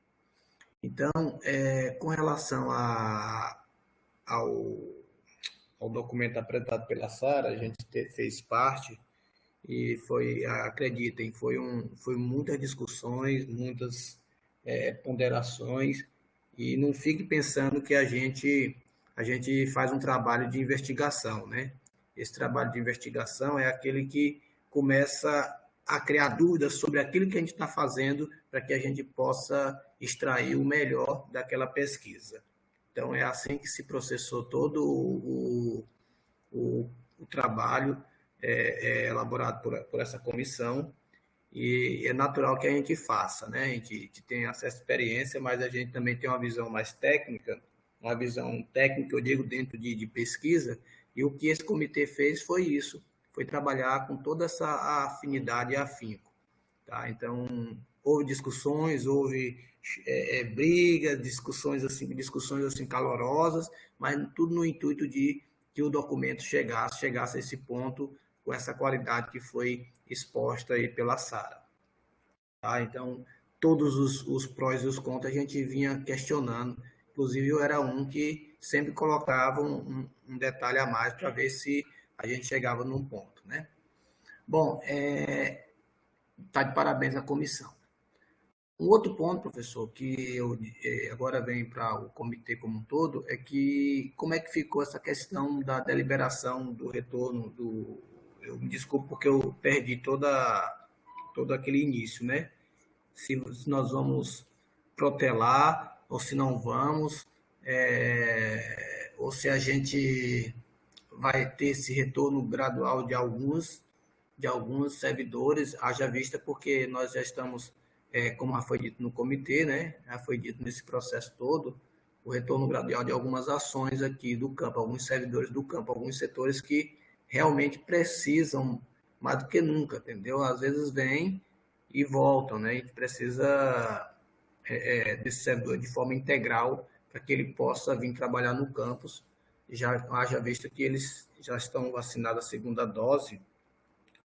Então, com relação ao documento apresentado pela Sara, a gente fez parte e acreditem, foi muitas discussões, muitas ponderações, e não fique pensando que a gente faz um trabalho de investigação, né? Esse trabalho de investigação é aquele que começa a criar dúvidas sobre aquilo que a gente está fazendo para que a gente possa extrair o melhor daquela pesquisa. Então, é assim que se processou todo o trabalho elaborado por essa comissão, e é natural que a gente faça, né? A gente tem essa experiência, mas a gente também tem uma visão mais técnica, uma visão técnica, eu digo, dentro de pesquisa, e o que esse comitê fez foi isso, foi trabalhar com toda essa afinidade e afinco. Tá? Então, houve discussões, houve brigas, discussões assim calorosas, mas tudo no intuito de que o documento chegasse a esse ponto com essa qualidade que foi exposta aí pela Sara. Tá? Então, todos os prós e os contras a gente vinha questionando. Inclusive, eu era um que sempre colocava um detalhe a mais para ver se a gente chegava num ponto, né? Bom, tá de parabéns à comissão. Um outro ponto, professor, que agora vem para o comitê como um todo, é que como é que ficou essa questão da deliberação do retorno eu me desculpo porque eu perdi todo aquele início, né? Se nós vamos protelar ou se não vamos, ou se a gente vai ter esse retorno gradual de alguns servidores, haja vista porque nós já estamos, como já foi dito no comitê, né? Já foi dito nesse processo todo, o retorno gradual de algumas ações aqui do campo, alguns servidores do campo, alguns setores que realmente precisam mais do que nunca, entendeu? Às vezes vêm e voltam, né? A gente precisa desse servidor de forma integral para que ele possa vir trabalhar no campus, já haja visto que eles já estão vacinados a segunda dose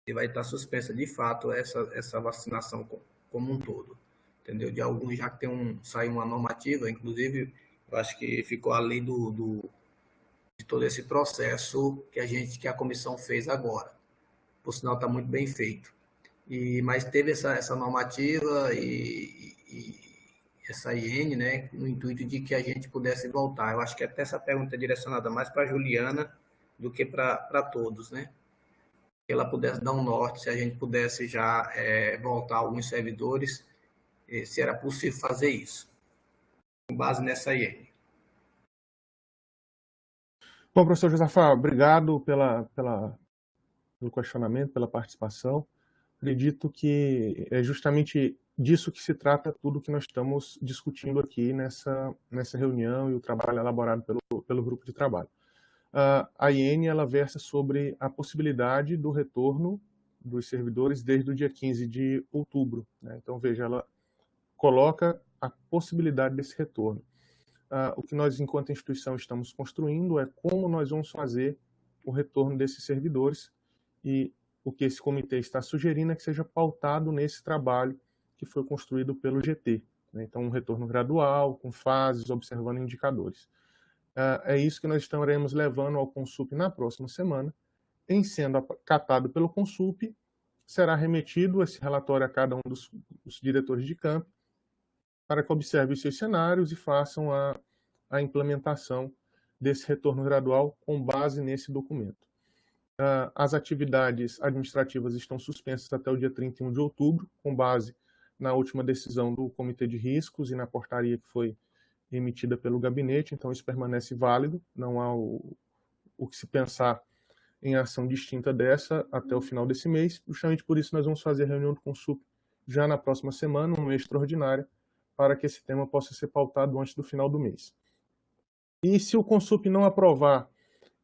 e vai estar suspensa de fato essa vacinação como um todo, entendeu? De alguns já que saiu uma normativa, inclusive eu acho que ficou além de todo esse processo que a comissão fez agora. Por sinal, está muito bem feito. Mas teve essa normativa e essa IN, né, no intuito de que a gente pudesse voltar. Eu acho que até essa pergunta é direcionada mais para a Juliana do que para todos, né? Que ela pudesse dar um norte, se a gente pudesse já voltar alguns servidores, se era possível fazer isso, com base nessa IN. Bom, professor Josafá, obrigado pelo questionamento, pela participação. Acredito que é justamente disso que se trata tudo que nós estamos discutindo aqui nessa reunião e o trabalho elaborado pelo grupo de trabalho. A IN ela versa sobre a possibilidade do retorno dos servidores desde o dia 15 de outubro, né? Então, veja, ela coloca a possibilidade desse retorno. O que nós, enquanto instituição, estamos construindo é como nós vamos fazer o retorno desses servidores, e o que esse comitê está sugerindo é que seja pautado nesse trabalho que foi construído pelo GT, né? Então, um retorno gradual, com fases, observando indicadores. É isso que nós estaremos levando ao Consup na próxima semana. Em sendo acatado pelo Consup, será remetido esse relatório a cada um dos diretores de campo para que observem os seus cenários e façam a implementação desse retorno gradual com base nesse documento. As atividades administrativas estão suspensas até o dia 31 de outubro, com base na última decisão do Comitê de Riscos e na portaria que foi emitida pelo gabinete, então isso permanece válido, não há o que se pensar em ação distinta dessa até o final desse mês. Justamente por isso nós vamos fazer a reunião do Consup já na próxima semana, uma extraordinária, para que esse tema possa ser pautado antes do final do mês. E se o Consup não aprovar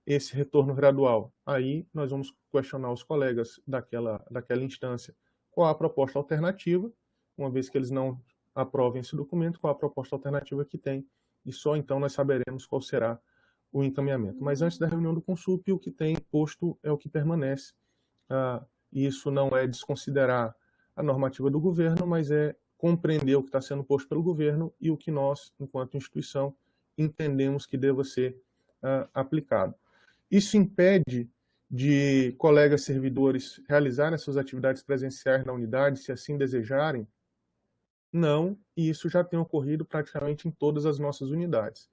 esse retorno gradual, aí nós vamos questionar os colegas daquela instância qual a proposta alternativa, uma vez que eles não aprovem esse documento, qual a proposta alternativa que tem, e só então nós saberemos qual será o encaminhamento. Mas antes da reunião do Consup, o que tem posto é o que permanece. E isso não é desconsiderar a normativa do governo, mas é compreender o que está sendo posto pelo governo e o que nós, enquanto instituição, entendemos que deva ser aplicado. Isso impede de colegas servidores realizarem suas atividades presenciais na unidade, se assim desejarem? Não, e isso já tem ocorrido praticamente em todas as nossas unidades.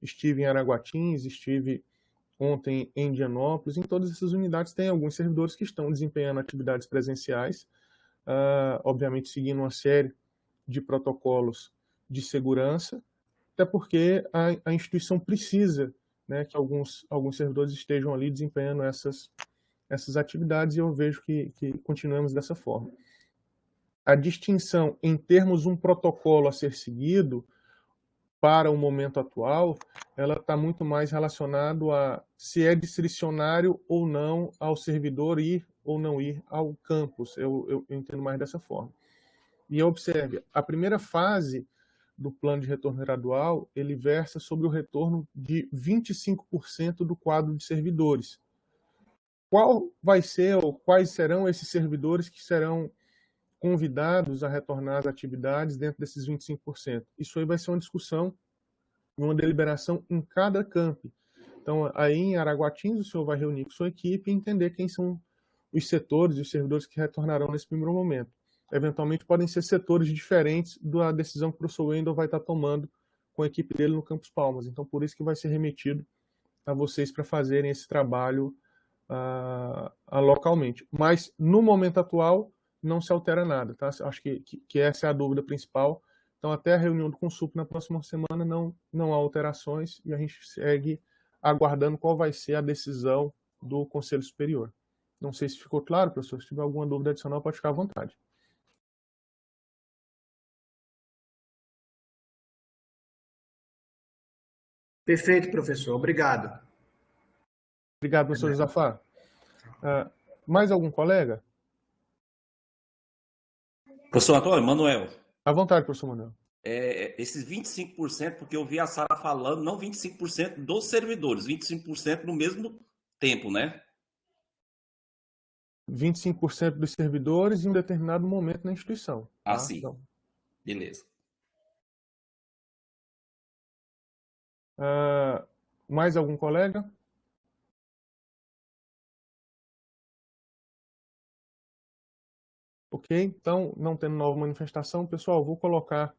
Estive em Araguatins, estive ontem em Indianópolis, em todas essas unidades tem alguns servidores que estão desempenhando atividades presenciais, obviamente seguindo uma série de protocolos de segurança, até porque a instituição precisa, né, que alguns servidores estejam ali desempenhando essas atividades, e eu vejo que continuamos dessa forma. A distinção em termos um protocolo a ser seguido para o momento atual, ela está muito mais relacionado a se é discricionário ou não ao servidor ir ou não ir ao campus. Eu entendo mais dessa forma. E observe, a primeira fase do plano de retorno gradual, ele versa sobre o retorno de 25% do quadro de servidores. Qual vai ser ou quais serão esses servidores que serão convidados a retornar às atividades dentro desses 25%? Isso aí vai ser uma discussão, uma deliberação em cada campo. Então, aí em Araguatins, o senhor vai reunir com sua equipe e entender quem são os setores e os servidores que retornarão nesse primeiro momento. Eventualmente, podem ser setores diferentes da decisão que o professor Wendel vai estar tomando com a equipe dele no Campus Palmas. Então, por isso que vai ser remetido a vocês para fazerem esse trabalho localmente. Mas, no momento atual, não se altera nada, tá? Acho que essa é a dúvida principal. Então, até a reunião do Consup na próxima semana não há alterações e a gente segue aguardando qual vai ser a decisão do Conselho Superior. Não sei se ficou claro, professor. Se tiver alguma dúvida adicional, pode ficar à vontade. Perfeito, professor. Obrigado. Obrigado, professor Josafá. Mais algum colega? Professor Antônio, Manuel. À vontade, professor Manuel. Esses 25%, porque eu vi a Sara falando, não 25% dos servidores, 25% no mesmo tempo, né? 25% dos servidores em um determinado momento na instituição. Tá? Sim. Então, beleza. Mais algum colega? Ok, então, não tendo nova manifestação, pessoal, vou colocar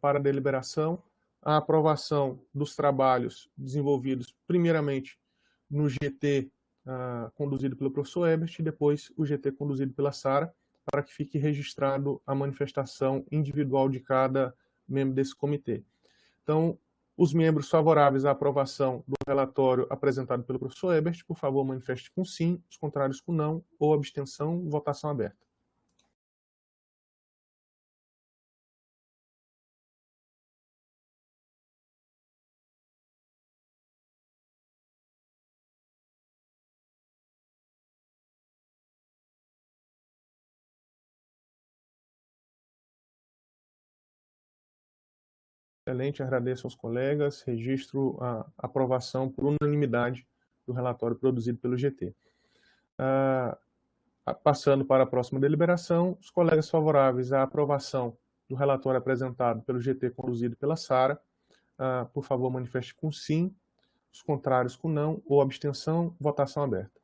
para deliberação a aprovação dos trabalhos desenvolvidos, primeiramente, no GT conduzido pelo professor Ebert e depois o GT conduzido pela Sara, para que fique registrado a manifestação individual de cada membro desse comitê. Então, os membros favoráveis à aprovação do relatório apresentado pelo professor Ebert, por favor, manifeste com sim, os contrários com não, ou abstenção, votação aberta. Excelente, agradeço aos colegas, registro a aprovação por unanimidade do relatório produzido pelo GT. Passando para a próxima deliberação, os colegas favoráveis à aprovação do relatório apresentado pelo GT conduzido pela Sara, por favor, manifeste com sim, os contrários com não, ou abstenção, votação aberta.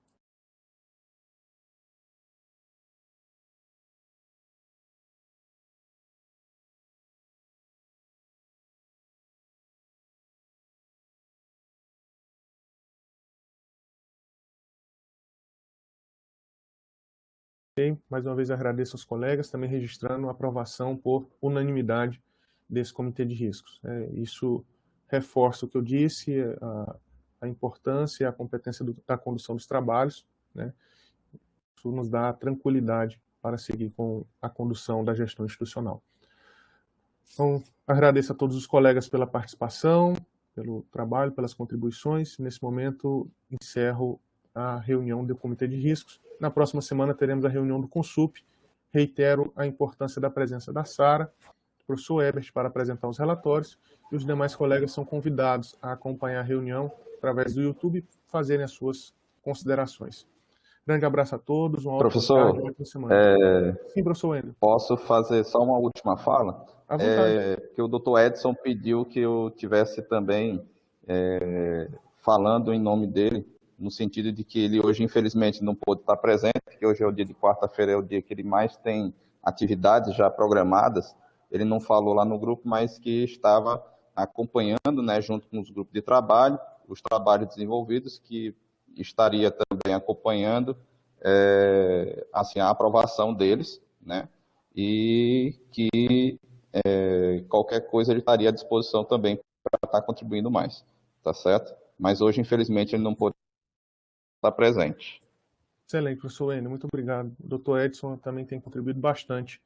Mais uma vez agradeço aos colegas, também registrando a aprovação por unanimidade desse comitê de riscos. Isso reforça o que eu disse, a importância e a competência da condução dos trabalhos, né? Isso nos dá tranquilidade para seguir com a condução da gestão institucional. Então, agradeço a todos os colegas pela participação, pelo trabalho, pelas contribuições. Nesse momento, encerro a reunião do Comitê de Riscos. Na próxima semana teremos a reunião do Consup. Reitero a importância da presença da Sara, do professor Ebert, para apresentar os relatórios, e os demais colegas são convidados a acompanhar a reunião através do YouTube e fazerem as suas considerações. Grande abraço a todos, uma ótima tarde, uma ótima semana. Sim, professor Wendel. Posso fazer só uma última fala? À vontade. Que o doutor Edson pediu que eu tivesse também falando em nome dele, no sentido de que ele hoje, infelizmente, não pôde estar presente, que hoje é o dia de quarta-feira, é o dia que ele mais tem atividades já programadas. Ele não falou lá no grupo, mas que estava acompanhando, né, junto com os grupos de trabalho, os trabalhos desenvolvidos, que estaria também acompanhando assim, a aprovação deles, né, e que qualquer coisa ele estaria à disposição também para estar contribuindo mais, tá certo? Mas hoje, infelizmente, ele não pôde estar presente. Excelente, professor Wendel, muito obrigado. O doutor Edson também tem contribuído bastante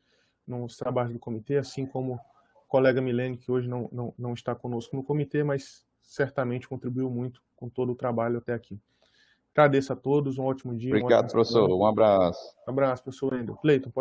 nos trabalhos do comitê, assim como o colega Milene, que hoje não está conosco no comitê, mas certamente contribuiu muito com todo o trabalho até aqui. Agradeço a todos, um ótimo dia. Obrigado, professor. Um abraço. Um abraço, professor Wendel. Cleiton, pode